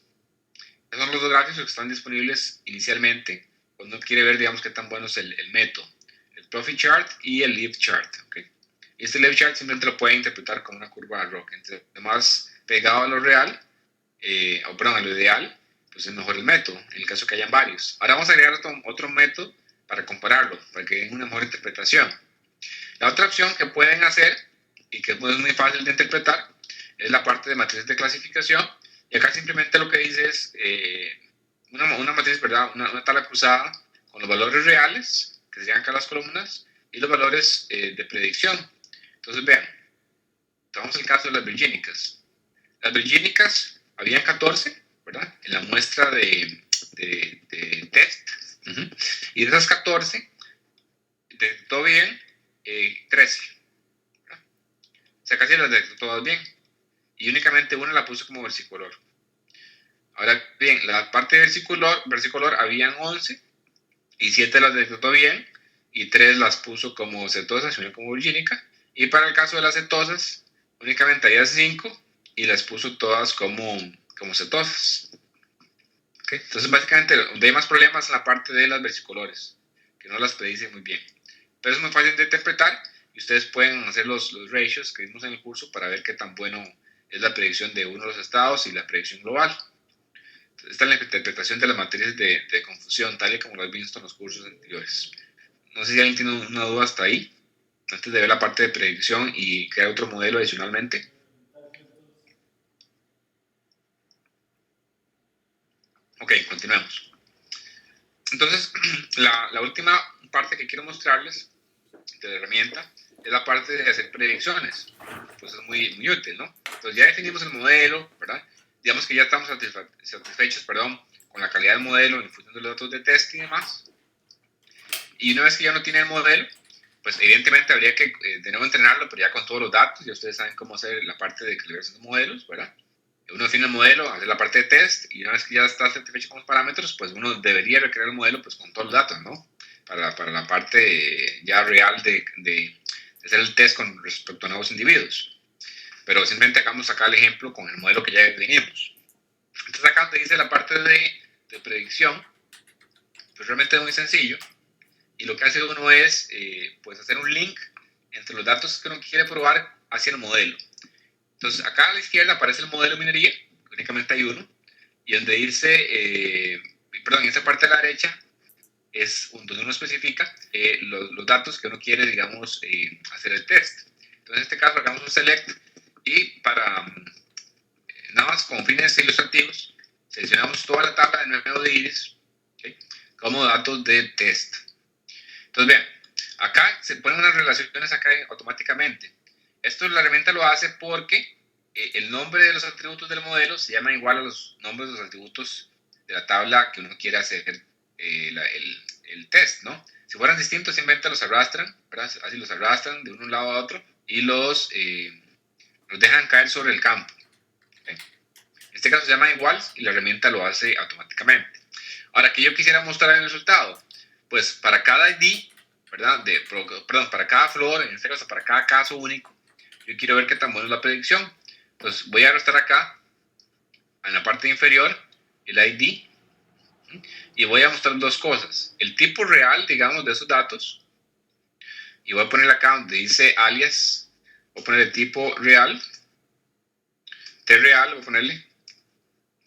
Esos son los dos gráficos que están disponibles inicialmente cuando uno quiere ver, digamos, qué tan bueno es el método. El profit chart y el lead chart. ¿Okay? Este lead chart simplemente lo puede interpretar como una curva de ROC. Entre más pegado a lo real, o perdón, a lo ideal, pues es mejor el método, en el caso que hayan varios. Ahora vamos a agregar otro método para compararlo, para que den una mejor interpretación. La otra opción que pueden hacer, y que es muy fácil de interpretar, es la parte de matrices de clasificación. Y acá simplemente lo que dice es una matriz, ¿verdad? Una tabla cruzada con los valores reales, que serían acá las columnas, y los valores de predicción. Entonces, vean, tomamos el caso de las virgínicas. Las virgínicas, habían 14, ¿verdad? En la muestra de test. Y de esas 14, detectó bien 13. ¿Verdad? O sea, casi las detectó todas bien. Y únicamente una la puso como versicolor. Ahora bien, la parte de versicolor habían 11 y 7 las detectó bien y 3 las puso como cetosas y una como virgínica. Y para el caso de las cetosas, únicamente había 5 y las puso todas como cetosas. ¿Okay? Entonces, básicamente, donde hay más problemas en la parte de las versicolores, que no las predicen muy bien. Pero es muy fácil de interpretar y ustedes pueden hacer los ratios que vimos en el curso para ver qué tan bueno es la predicción de uno de los estados y la predicción global. Esta es la interpretación de las matrices de confusión, tal y como lo has visto en los cursos anteriores. No sé si alguien tiene una duda hasta ahí, antes de ver la parte de predicción y crear otro modelo adicionalmente. Ok, continuemos. Entonces, la última parte que quiero mostrarles de la herramienta es la parte de hacer predicciones. Pues es muy útil, ¿no? Entonces ya definimos el modelo, ¿verdad? Digamos que ya estamos satisfechos, con la calidad del modelo en función de los datos de test y demás. Y una vez que ya no tiene el modelo, pues evidentemente habría que de nuevo entrenarlo, pero ya con todos los datos. Ya ustedes saben cómo hacer la parte de calibración de modelos, ¿verdad? Uno define el modelo, hace la parte de test, y una vez que ya está satisfecho con los parámetros, pues uno debería recrear el modelo pues con todos los datos, ¿no? Para la parte ya real de hacer el test con respecto a nuevos individuos. Pero simplemente acabamos de sacar el ejemplo con el modelo que ya definimos. Entonces acá te dice la parte de predicción, pues realmente es muy sencillo. Y lo que hace uno es pues hacer un link entre los datos que uno quiere probar hacia el modelo. Entonces, acá a la izquierda aparece el modelo de minería, únicamente hay uno, y donde dice, perdón, en esta parte de la derecha donde uno especifica los datos que uno quiere, digamos, hacer el test. Entonces, en este caso, hagamos un select y para, nada más con fines ilustrativos, seleccionamos toda la tabla de nuevo de iris, ¿okay?, como datos de test. Entonces, vean, acá se ponen unas relaciones acá automáticamente. Esto la herramienta lo hace porque el nombre de los atributos del modelo se llama igual a los nombres de los atributos de la tabla que uno quiere hacer el test, ¿no? Si fueran distintos, simplemente los arrastran, ¿verdad? Así los arrastran de un lado a otro y los dejan caer sobre el campo. ¿Okay? En este caso se llama igual y la herramienta lo hace automáticamente. Ahora, ¿qué yo quisiera mostrar en el resultado? Pues para cada ID, ¿verdad? Para cada flor, en este caso para cada caso único, yo quiero ver qué tan buena es la predicción. Pues voy a arrastrar acá, en la parte inferior, el ID, y voy a mostrar dos cosas. El tipo real, digamos, de esos datos, y voy a poner acá donde dice alias, voy a poner el tipo real, t-real, voy a ponerle,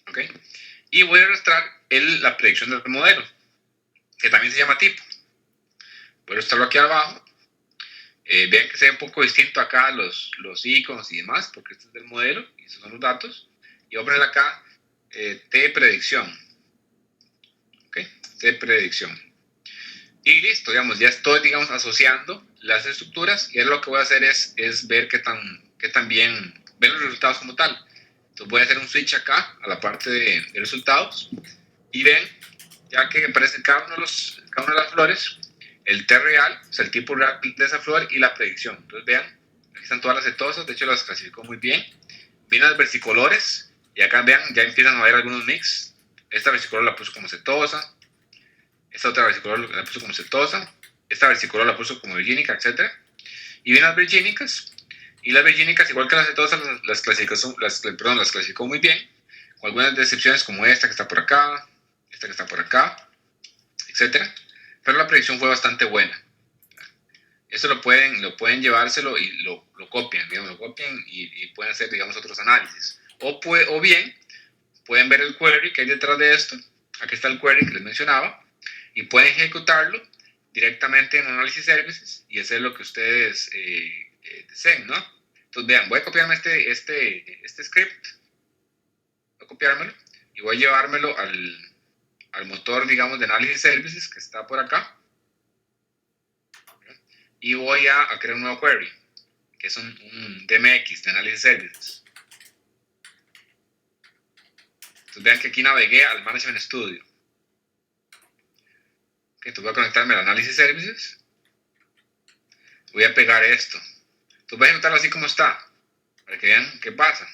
¿ok? Y voy a arrastrar la predicción del modelo, que también se llama tipo. Voy a arrastrarlo aquí abajo. Vean que se ve un poco distinto acá los iconos y demás, porque este es del modelo y estos son los datos. Y voy a poner acá t-predicción. ¿Ok? T-predicción. Y listo, digamos, ya estoy, digamos, asociando las estructuras y ahora lo que voy a hacer es ver qué tan bien, ver los resultados como tal. Entonces voy a hacer un switch acá a la parte de resultados y ven, ya que aparece cada una de las flores, el T real, o sea, el tipo real de esa flor y la predicción. Entonces vean, aquí están todas las setosas, de hecho las clasificó muy bien. Vienen las versicolores y acá vean, ya empiezan a ver algunos mix. Esta versicolor la puso como setosa, esta otra versicolor la puso como setosa, esta versicolor la puso como virgínica, etc. Y vienen las virgínicas, y las virgínicas, igual que las setosas, las clasificó muy bien, con algunas excepciones como esta que está por acá, esta que está por acá, etc. Pero la predicción fue bastante buena. Eso lo pueden llevárselo y lo copian, digamos, y pueden hacer, digamos, otros análisis. O bien, pueden ver el query que hay detrás de esto. Aquí está el query que les mencionaba. Y pueden ejecutarlo directamente en Analysis Services y hacer lo que ustedes deseen, ¿no? Entonces, vean, voy a copiarme este script. Voy a copiármelo y voy a llevármelo al motor, digamos, de Analysis Services que está por acá. Y voy a crear un nuevo query, que es un DMX de Analysis Services. Entonces vean que aquí navegué al Management Studio. Okay, entonces voy a conectarme al Analysis Services. Voy a pegar esto. Entonces voy a ejecutarlo así como está, para que vean qué pasa.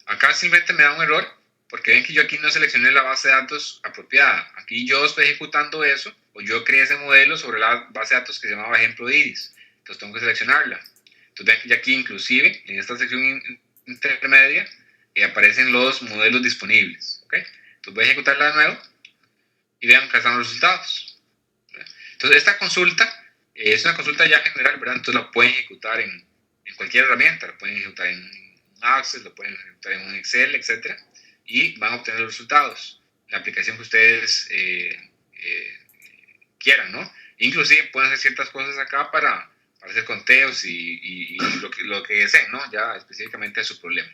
Acá simplemente me da un error, porque ven que yo aquí no seleccioné la base de datos apropiada. Aquí yo estoy ejecutando eso, o yo creé ese modelo sobre la base de datos que se llamaba ejemplo de iris. Entonces tengo que seleccionarla. Entonces ven que ya aquí inclusive, en esta sección intermedia, aparecen los modelos disponibles. ¿Okay? Entonces voy a ejecutarla de nuevo y vean que están los resultados. Entonces esta consulta es una consulta ya general, ¿verdad? Entonces la pueden ejecutar en cualquier herramienta, la pueden ejecutar en Access, lo pueden ejecutar en un Excel, etc. Y van a obtener los resultados. La aplicación que ustedes quieran, ¿no? Inclusive pueden hacer ciertas cosas acá para hacer conteos y lo que deseen, ¿no? Ya específicamente de su problema.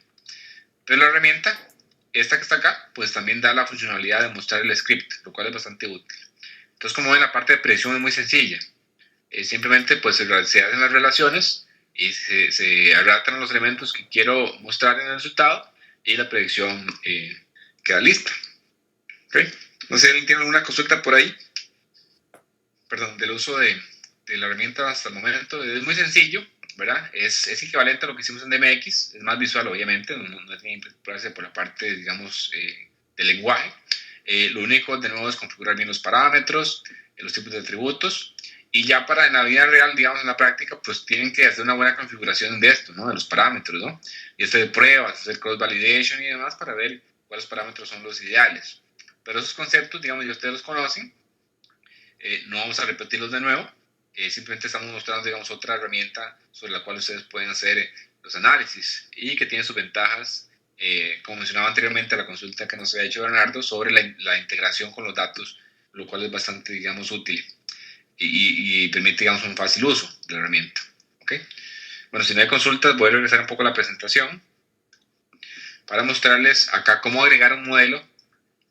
Entonces la herramienta, esta que está acá, pues también da la funcionalidad de mostrar el script, lo cual es bastante útil. Entonces, como ven, la parte de predicción es muy sencilla. Simplemente pues se hacen las relaciones y se arrastran los elementos que quiero mostrar en el resultado y la predicción queda lista. ¿Okay? No sé si alguien tiene alguna consulta por ahí. Perdón, del uso de la herramienta hasta el momento. Es muy sencillo, ¿verdad? Es equivalente a lo que hicimos en DMX, es más visual obviamente, no tiene que preocuparse por la parte, digamos, del lenguaje. Lo único, de nuevo, es configurar bien los parámetros, los tipos de atributos, y ya para en la vida real, digamos, en la práctica, pues tienen que hacer una buena configuración de esto, ¿no? De los parámetros, ¿no? Y hacer pruebas, hacer cross-validation y demás para ver cuáles parámetros son los ideales. Pero esos conceptos, digamos, ya ustedes los conocen, no vamos a repetirlos de nuevo, simplemente estamos mostrando, digamos, otra herramienta sobre la cual ustedes pueden hacer los análisis y que tiene sus ventajas, como mencionaba anteriormente, la consulta que nos había hecho Bernardo sobre la integración con los lo cual es bastante, digamos, útil y permite, digamos, un fácil uso de la herramienta. ¿Ok? Bueno, si no hay consultas, voy a regresar un poco a la presentación para mostrarles acá cómo agregar un modelo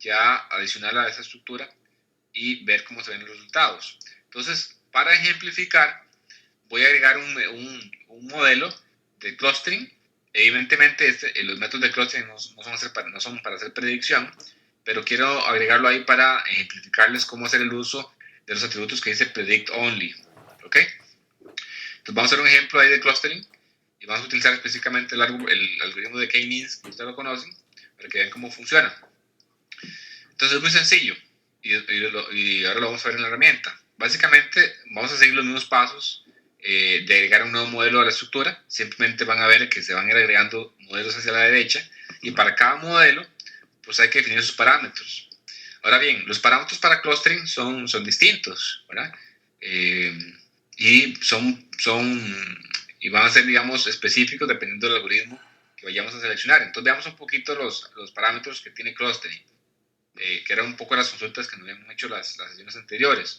ya adicional a esa estructura y ver cómo se ven los resultados. Entonces, para ejemplificar, voy a agregar un modelo de clustering. Evidentemente, los métodos de clustering no son para hacer predicción, pero quiero agregarlo ahí para ejemplificarles cómo hacer el uso de los atributos que dice predict only. ¿Ok? Entonces, vamos a hacer un ejemplo ahí de clustering y vamos a utilizar específicamente el algoritmo de K-means, que ustedes lo conocen, para que vean cómo funciona. Entonces, es muy sencillo y ahora lo vamos a ver en la herramienta. Básicamente, vamos a seguir los mismos pasos de agregar un nuevo modelo a la estructura. Simplemente van a ver que se van a ir agregando modelos hacia la derecha y para cada modelo pues hay que definir sus parámetros. Ahora bien, los parámetros para clustering son distintos, ¿verdad? Y van a ser, digamos, específicos dependiendo del algoritmo que vayamos a seleccionar. Entonces veamos un poquito los parámetros que tiene clustering, que eran un poco las consultas que nos habían hecho las sesiones anteriores.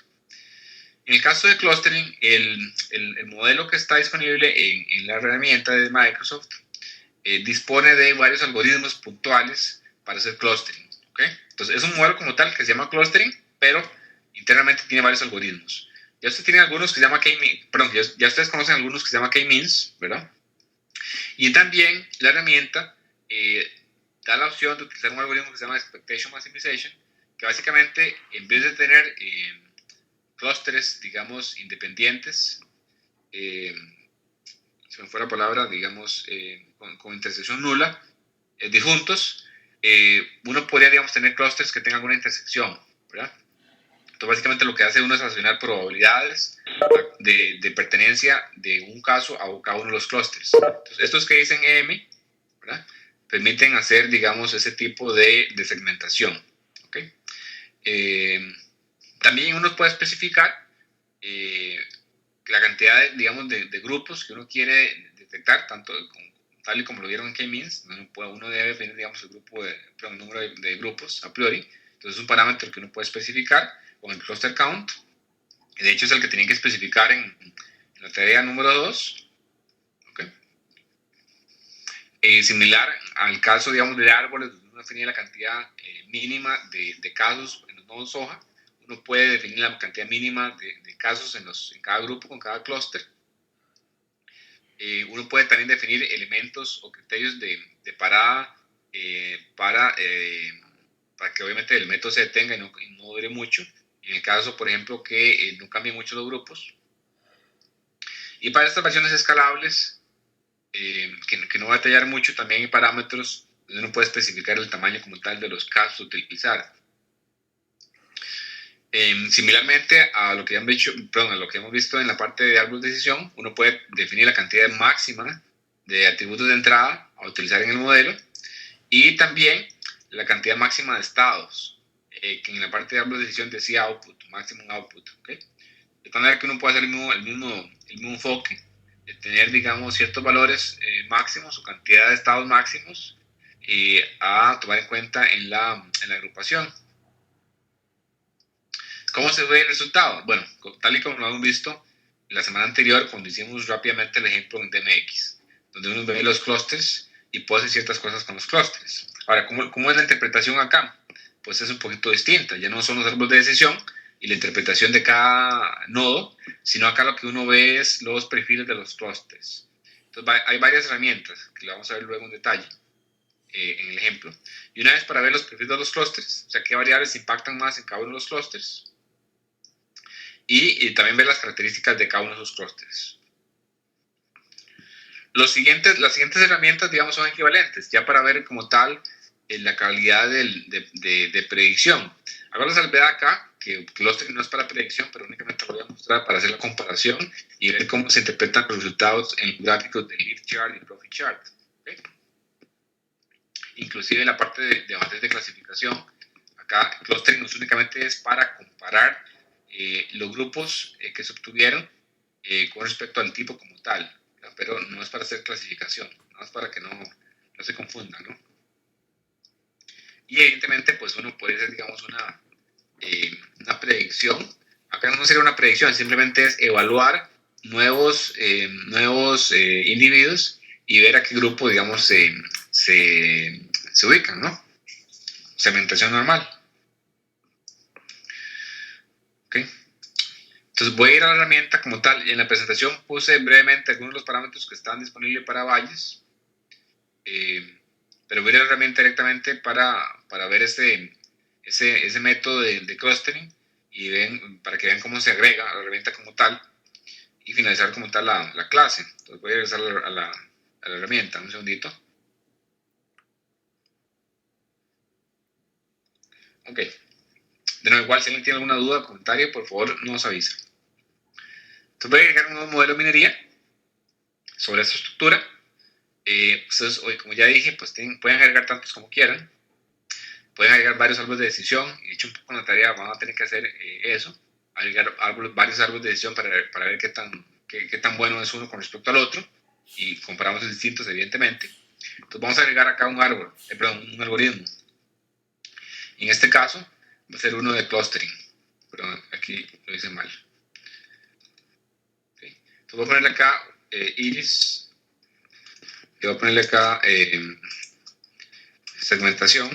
En el caso de clustering, el modelo que está disponible en la herramienta de Microsoft dispone de varios algoritmos puntuales para hacer clustering. ¿Okay? Entonces, es un modelo como tal que se llama clustering, pero internamente tiene varios algoritmos. Ya ustedes tienen algunos que se llama ya ustedes conocen algunos que se llama K-means, ¿verdad? Y también la herramienta da la opción de utilizar un algoritmo que se llama expectation maximization, que básicamente, en vez de tener clústeres, digamos, independientes, se me fue la palabra, digamos, con intersección nula, disjuntos, uno podría, digamos, tener clústeres que tengan alguna intersección, ¿verdad? Entonces, básicamente lo que hace uno es asignar probabilidades de pertenencia de un caso a cada uno de los clústeres. Entonces, estos que dicen M, ¿verdad?, permiten hacer, digamos, ese tipo de segmentación. ¿Ok? También uno puede especificar la cantidad, digamos, de grupos que uno quiere detectar, tal y como lo vieron en K-means. Uno debe definir, digamos, el número de grupos a priori. Entonces es un parámetro que uno puede especificar con el cluster count. De hecho, es el que tienen que especificar en la tarea número 2. ¿Okay? Similar al caso, digamos, de árboles, donde uno define la cantidad mínima de casos en los nodos hoja. Uno puede definir la cantidad mínima de casos en cada grupo, con cada clúster. Uno puede también definir elementos o criterios de parada para que obviamente el método se detenga y no dure mucho. En el caso, por ejemplo, que no cambien mucho los grupos. Y para estas versiones escalables, que no va a detallar mucho, también hay parámetros donde uno puede especificar el tamaño como tal de los casos a utilizar. Similarmente a lo que hemos visto en la parte de árbol de decisión, uno puede definir la cantidad máxima de atributos de entrada a utilizar en el modelo y también la cantidad máxima de estados, que en la parte de árbol de decisión decía output, maximum output. ¿Okay? De tal manera que uno puede hacer el mismo enfoque, de tener, digamos, ciertos valores máximos o cantidad de estados máximos a tomar en cuenta en la agrupación. ¿Cómo se ve el resultado? Bueno, tal y como lo hemos visto la semana anterior, cuando hicimos rápidamente el ejemplo en DMX, donde uno ve los clústeres y puede hacer ciertas cosas con los clústeres. Ahora, ¿cómo es la interpretación acá? Pues es un poquito distinta. Ya no son los árboles de decisión y la interpretación de cada nodo, sino acá lo que uno ve es los perfiles de los clústeres. Entonces, hay varias herramientas que lo vamos a ver luego en detalle en el ejemplo. Y una vez para ver los perfiles de los clústeres, o sea, qué variables impactan más en cada uno de los clústeres, y también ver las características de cada uno de esos clústeres. Las siguientes herramientas, digamos, son equivalentes, ya para ver como tal la calidad de predicción. Hago la salvedad acá, que clustering no es para predicción, pero únicamente lo voy a mostrar para hacer la comparación y ver cómo se interpretan los resultados en los gráficos de lead chart y profit chart. ¿Okay? Inclusive en la parte de avances de clasificación, acá clustering no únicamente es para comparar los grupos que se obtuvieron con respecto al tipo como tal, ¿verdad? Pero no es para hacer clasificación, nada más para que no se confundan, ¿no? Y evidentemente, pues uno puede hacer, digamos, una una predicción. Acá no sería una predicción, simplemente es evaluar nuevos individuos y ver a qué grupo, digamos, se ubican, ¿no? Segmentación normal. ¿Ok? Entonces voy a ir a la herramienta como tal, y en la presentación puse brevemente algunos de los parámetros que están disponibles para valles, pero voy a ir a la herramienta directamente para ver ese método de clustering y para que vean cómo se agrega a la herramienta como tal y finalizar como tal la clase. Entonces voy a regresar a la herramienta, un segundito. Ok. De nuevo, igual, si alguien tiene alguna duda o comentario, por favor nos avisa. Entonces voy a agregar un nuevo modelo de minería sobre esta estructura. Ustedes hoy, como ya dije, pues pueden agregar tantos como quieran. Pueden agregar varios árboles de decisión. Y de hecho, un poco en la tarea van a tener que hacer eso. Agregar varios árboles de decisión para ver qué tan bueno es uno con respecto al otro. Y comparamos los distintos, evidentemente. Entonces vamos a agregar acá un algoritmo. Y en este caso, va a ser uno de clustering. Pero aquí lo hice mal. Okay. Entonces voy a ponerle acá iris. Y voy a ponerle acá segmentación,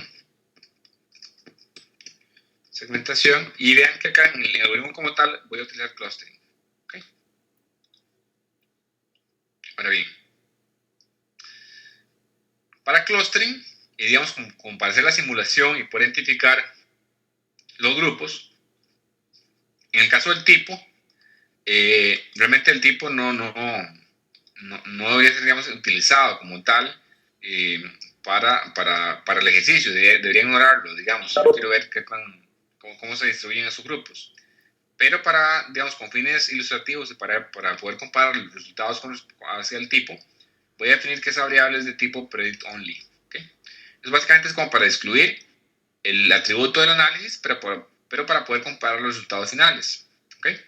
y vean que acá en el algoritmo como tal voy a utilizar clustering. ¿Okay? Ahora bien, para clustering, y digamos como para hacer la simulación y poder identificar los grupos, en el caso del tipo, realmente el tipo no debería ser, digamos, utilizado como tal para el ejercicio. Debería ignorarlo, digamos. Yo quiero ver cómo se distribuyen esos grupos. Pero digamos, con fines ilustrativos y para poder comparar los resultados hacia el tipo, voy a definir que esa variable es de tipo predict only. ¿Okay? Entonces, básicamente es como para excluir el atributo del análisis, pero para poder comparar los resultados finales. ¿Okay?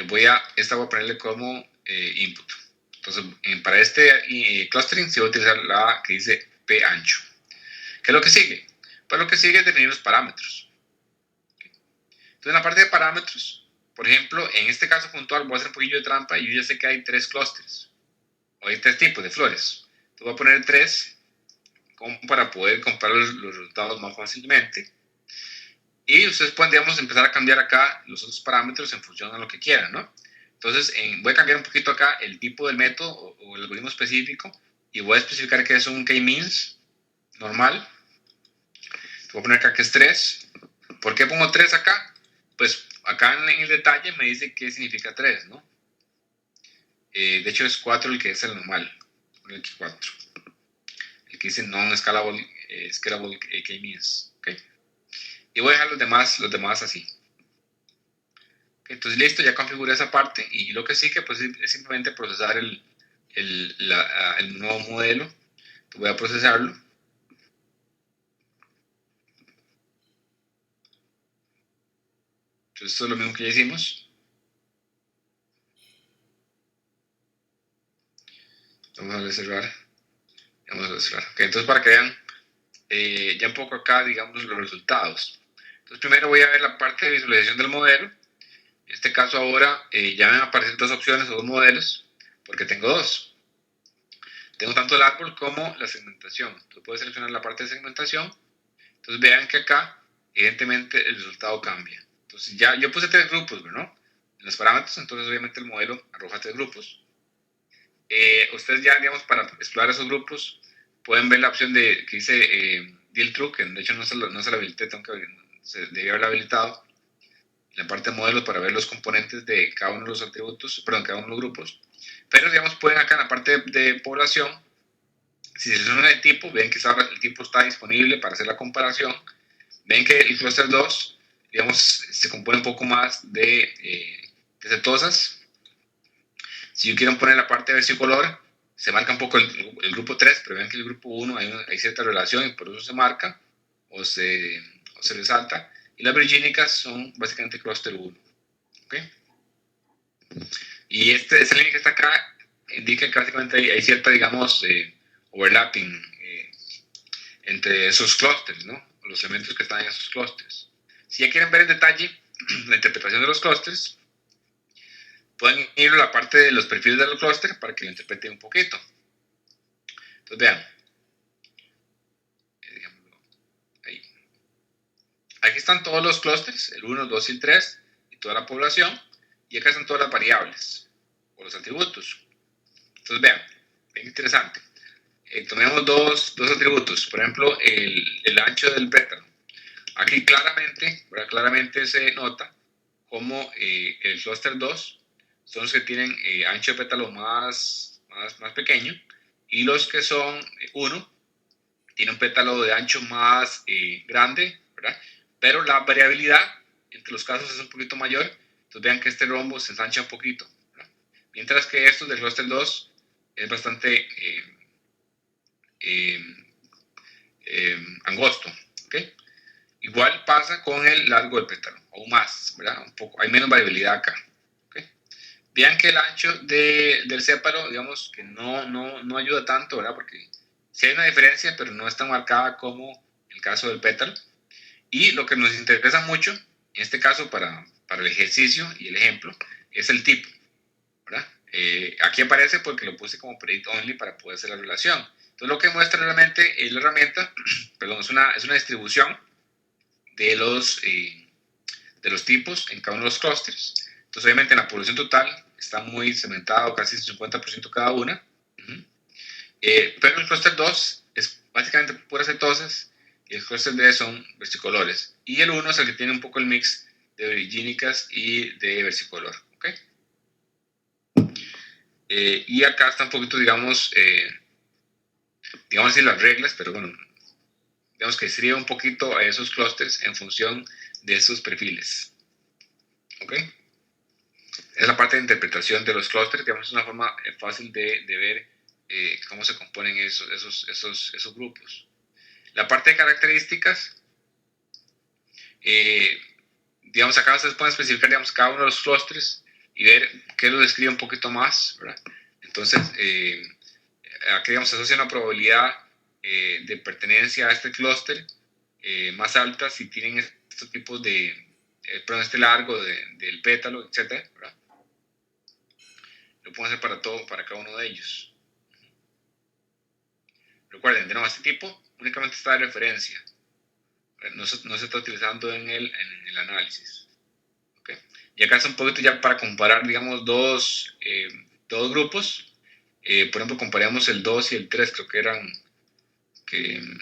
Voy a ponerle como input. Entonces, para este clustering, se va a utilizar la que dice p ancho. ¿Qué es lo que sigue? Pues lo que sigue es definir los parámetros. Entonces, en la parte de parámetros, por ejemplo, en este caso puntual voy a hacer un poquillo de trampa y yo ya sé que hay 3 clústeres, o hay 3 tipos de flores. Entonces voy a poner 3 como para poder comparar los resultados más fácilmente. Y ustedes pueden, digamos, empezar a cambiar acá los otros parámetros en función de lo que quieran, ¿no? Entonces, voy a cambiar un poquito acá el tipo del método o el algoritmo específico y voy a especificar que es un k-means normal. Voy a poner acá que es 3. ¿Por qué pongo 3 acá? Pues acá en el detalle me dice qué significa 3, ¿no? De hecho es 4 el que es el normal. El 4. El que dice non-scalable k-means. ¿Okay? Y voy a dejar los demás así. ¿Okay? Entonces listo, ya configuré esa parte y lo que sigue pues, es simplemente procesar el nuevo modelo. Entonces, voy a procesarlo. Entonces esto es lo mismo que ya hicimos. Vamos a cerrar. Okay, entonces para que vean ya un poco acá, digamos, los resultados. Entonces primero voy a ver la parte de visualización del modelo. En este caso ahora ya me van a aparecer 2 opciones o 2 modelos, porque tengo 2. Tengo tanto el árbol como la segmentación. Entonces puedo seleccionar la parte de segmentación. Entonces vean que acá, evidentemente, el resultado cambia. Entonces ya yo puse 3 grupos, ¿no? En los parámetros, entonces obviamente el modelo arroja 3 grupos. Ustedes ya, digamos, para explorar esos grupos, pueden ver la opción que dice deal true, que de hecho no se la habilité, debía haberla habilitado. En la parte de modelos para ver los componentes de cada uno de los atributos, perdón, cada uno de los grupos. Pero, digamos, pueden acá en la parte de población, si seleccionan el tipo, ven que el tipo está disponible para hacer la comparación. Ven que el clúster 2, digamos, se compone un poco más de cetosas. Si yo quiero poner la parte de versicolor, se marca un poco el grupo 3, pero ven que el grupo 1 hay cierta relación y por eso se marca o se resalta. Y las virgínicas son básicamente clúster 1. ¿Okay? Y esa línea que está acá indica que básicamente hay cierta, digamos, overlapping entre esos clústeres, ¿no? Los elementos que están en esos clústeres. Si ya quieren ver en detalle la interpretación de los clústeres, pueden ir a la parte de los perfiles de los clústeres para que lo interpreten un poquito. Entonces vean, ahí. Aquí están todos los clústeres, el 1, 2 y el 3, y toda la población, y acá están todas las variables, o los atributos. Entonces vean, bien interesante. Tomemos dos atributos, por ejemplo, el ancho del pétalo. Aquí claramente se nota como el clúster 2 son los que tienen ancho de pétalo más pequeño, y los que son 1 tienen un pétalo de ancho más grande, ¿verdad? Pero la variabilidad entre los casos es un poquito mayor. Entonces vean que este rombo se ensancha un poquito, ¿verdad? Mientras que estos del clúster 2 es bastante angosto, ¿ok? Igual pasa con el largo del pétalo, aún más, ¿verdad? Un poco, hay menos variabilidad acá, ¿okay? Vean que el ancho del sépalo, digamos que no ayuda tanto, ¿verdad? Porque sí hay una diferencia, pero no es tan marcada como el caso del pétalo. Y lo que nos interesa mucho, en este caso para el ejercicio y el ejemplo, es el tipo, ¿verdad? Aquí aparece porque lo puse como predict only para poder hacer la relación. Entonces lo que muestra realmente es la herramienta, perdón, es una distribución de los tipos en cada uno de los clústeres. Entonces obviamente en la población total está muy cementado, casi el 50% cada una. Pero el clúster 2 es básicamente puras cetosas, y el clúster D son versicolores. Y el 1 es el que tiene un poco el mix de origínicas y de versicolor. ¿Okay? Y acá está un poquito, digamos así las reglas, pero bueno, digamos que sería un poquito a esos clústeres en función de esos perfiles. ¿Ok? Es la parte de interpretación de los clústeres, digamos, es una forma fácil de ver cómo se componen esos grupos. La parte de características, digamos, acá ustedes pueden especificar, digamos, cada uno de los clústeres y ver qué lo describe un poquito más, ¿verdad? Entonces, aquí, digamos, se asocia una probabilidad de pertenencia a este clúster más alta si tienen estos tipos de, perdón, este largo del pétalo, etcétera, ¿verdad? Lo pueden hacer para cada uno de ellos. Recuerden, de nuevo, este tipo únicamente está de referencia. No se está utilizando en el análisis. ¿Okay? Y acá es un poquito ya para comparar, digamos, dos grupos. Por ejemplo, comparamos el 2 y el 3, creo que eran el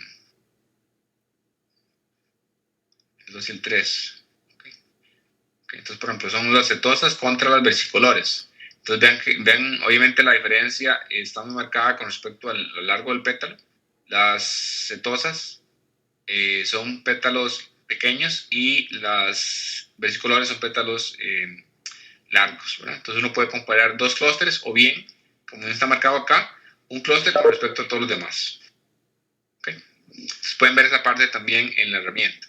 2 y el 3. Okay. Entonces, por ejemplo, son las cetosas contra las versicolores. Entonces, vean obviamente la diferencia está muy marcada con respecto al largo del pétalo. Las cetosas son pétalos pequeños y las versicolores son pétalos largos, ¿verdad? Entonces uno puede comparar dos clústeres o bien, como está marcado acá, un clúster con respecto a todos los demás. ¿Okay? Entonces pueden ver esa parte también en la herramienta.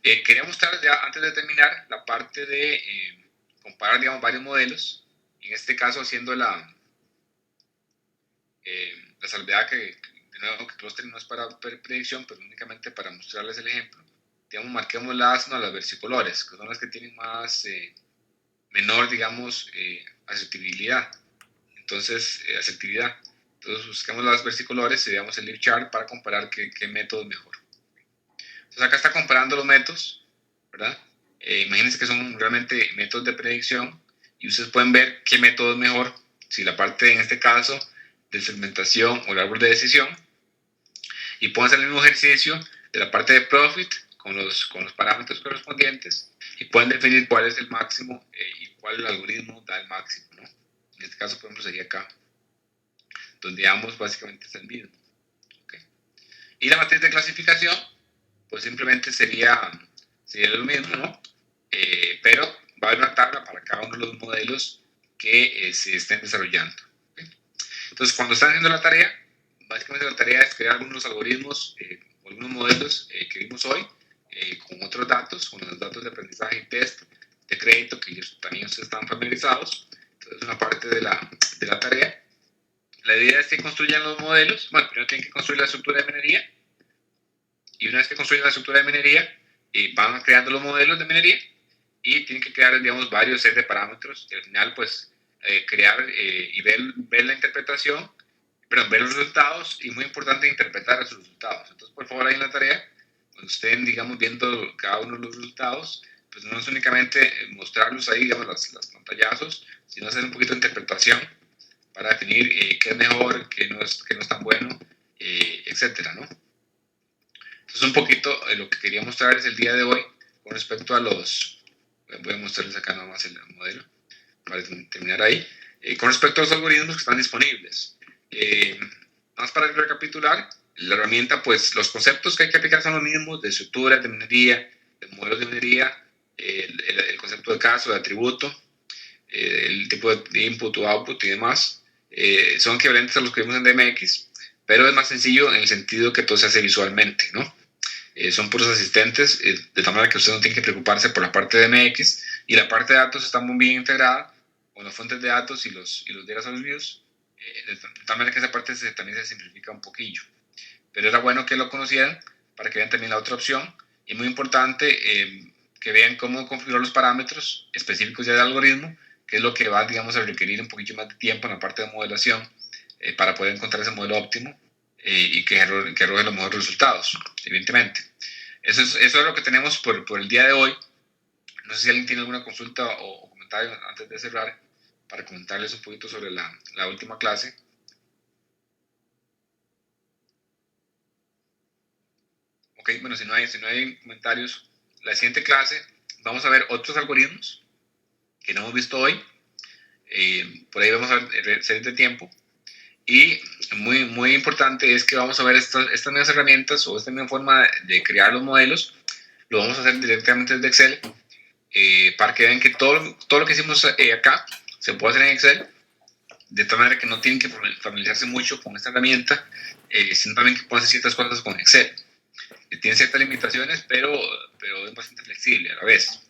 Quería mostrarles ya antes de terminar la parte de comparar, digamos, varios modelos. En este caso haciendo la salvedad que, de nuevo, que clustering no es para predicción, pero únicamente para mostrarles el ejemplo. Digamos, marquemos las versicolores, que son las que tienen más menor, digamos, asertividad. Entonces, Entonces, busquemos las versicolores y veamos el lip chart para comparar qué método es mejor. Entonces, acá está comparando los métodos, ¿verdad? Imagínense que son realmente métodos de predicción y ustedes pueden ver qué método es mejor, si la parte, en este caso, de segmentación o el árbol de decisión, y pueden hacer el mismo ejercicio de la parte de profit con los parámetros correspondientes y pueden definir cuál es el máximo y cuál el algoritmo da el máximo, ¿no? En este caso, por ejemplo, sería acá, donde ambos básicamente es el mismo. ¿Okay? Y la matriz de clasificación, pues simplemente sería lo mismo, ¿no? Pero va a haber una tabla para cada uno de los modelos que se estén desarrollando. ¿Okay? Entonces, cuando están haciendo la tarea, básicamente la tarea es crear algunos algoritmos o algunos modelos que vimos hoy con otros datos, con los datos de aprendizaje y test de crédito que ellos también están familiarizados. Entonces, es una parte de la tarea. La idea es que construyan los modelos. Bueno, primero tienen que construir la estructura de minería. Y una vez que construyen la estructura de minería, van creando los modelos de minería y tienen que crear, digamos, varios sets de parámetros y al final, pues, crear y ver la interpretación, perdón, ver los resultados y muy importante interpretar esos resultados. Entonces, por favor, ahí en la tarea, cuando estén, digamos, viendo cada uno de los resultados, pues no es únicamente mostrarlos ahí, digamos, las pantallazos, sino hacer un poquito de interpretación para definir qué es mejor, qué no es tan bueno, etcétera, ¿no? Entonces, un poquito lo que quería mostrarles el día de hoy con respecto a los... Voy a mostrarles acá nomás el modelo para terminar ahí. Con respecto a los algoritmos que están disponibles. Más para recapitular, la herramienta, pues los conceptos que hay que aplicar son los mismos, de estructuras de minería, de modelos de minería, el concepto de caso, de atributo, el tipo de input o output y demás. Son equivalentes a los que vimos en DMX, pero es más sencillo en el sentido que todo se hace visualmente, ¿no? Son puros asistentes, de tal manera que usted no tiene que preocuparse por la parte de MX y la parte de datos está muy bien integrada con las fuentes de datos y los data source views, de tal manera que esa parte también se simplifica un poquillo. Pero era bueno que lo conocieran para que vean también la otra opción y muy importante que vean cómo configurar los parámetros específicos ya del algoritmo, que es lo que va, digamos, a requerir un poquito más de tiempo en la parte de modelación para poder encontrar ese modelo óptimo y que arroje los mejores resultados, evidentemente. Eso es lo que tenemos por el día de hoy. No sé si alguien tiene alguna consulta o comentario antes de cerrar para comentarles un poquito sobre la última clase. Ok, bueno, si no hay comentarios, la siguiente clase vamos a ver otros algoritmos que no hemos visto hoy. Por ahí vamos a ver series de tiempo. Y muy, muy importante es que vamos a ver estas nuevas herramientas o esta nueva forma de crear los modelos. Lo vamos a hacer directamente desde Excel para que vean que todo lo que hicimos acá se puede hacer en Excel, de tal manera que no tienen que familiarizarse mucho con esta herramienta, sino también que pueden hacer ciertas cosas con Excel. Tiene ciertas limitaciones, pero es bastante flexible a la vez.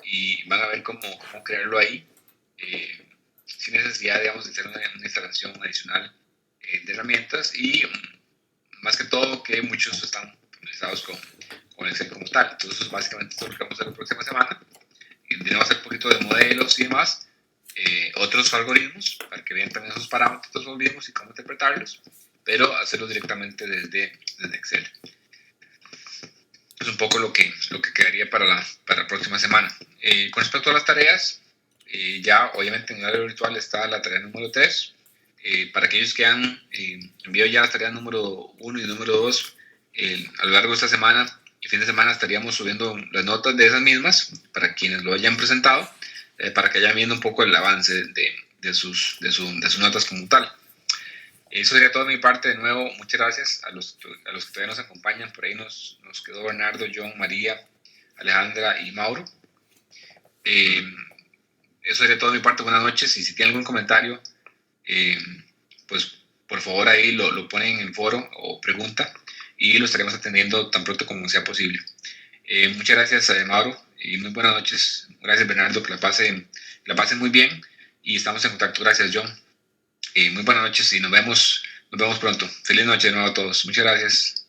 Y van a ver cómo crearlo ahí. Sin necesidad, digamos, de hacer una instalación adicional de herramientas y más que todo que muchos están familiarizados con Excel como tal. Entonces, básicamente, esto es lo que vamos a hacer la próxima semana. Y vamos a hacer un poquito de modelos y demás, otros algoritmos, para que vean también esos parámetros de los algoritmos y cómo interpretarlos, pero hacerlo directamente desde Excel. Es un poco lo que quedaría para la próxima semana. Con respecto a las tareas, ya obviamente en el área virtual está la tarea número 3. Para aquellos que han enviado ya las tareas número 1 y número 2, a lo largo de esta semana y fin de semana estaríamos subiendo las notas de esas mismas para quienes lo hayan presentado, para que vayan viendo un poco el avance de sus notas como tal. Eso sería todo de mi parte. De nuevo, muchas gracias a los que todavía nos acompañan. Por ahí nos quedó Bernardo, John, María, Alejandra y Mauro. Eso sería todo de mi parte. Buenas noches. Y si tienen algún comentario, pues por favor ahí lo ponen en el foro o pregunta y lo estaremos atendiendo tan pronto como sea posible. Muchas gracias a Mauro y muy buenas noches. Gracias Bernardo, que la pasen muy bien y estamos en contacto. Gracias John. Muy buenas noches y nos vemos pronto. Feliz noche de nuevo a todos. Muchas gracias.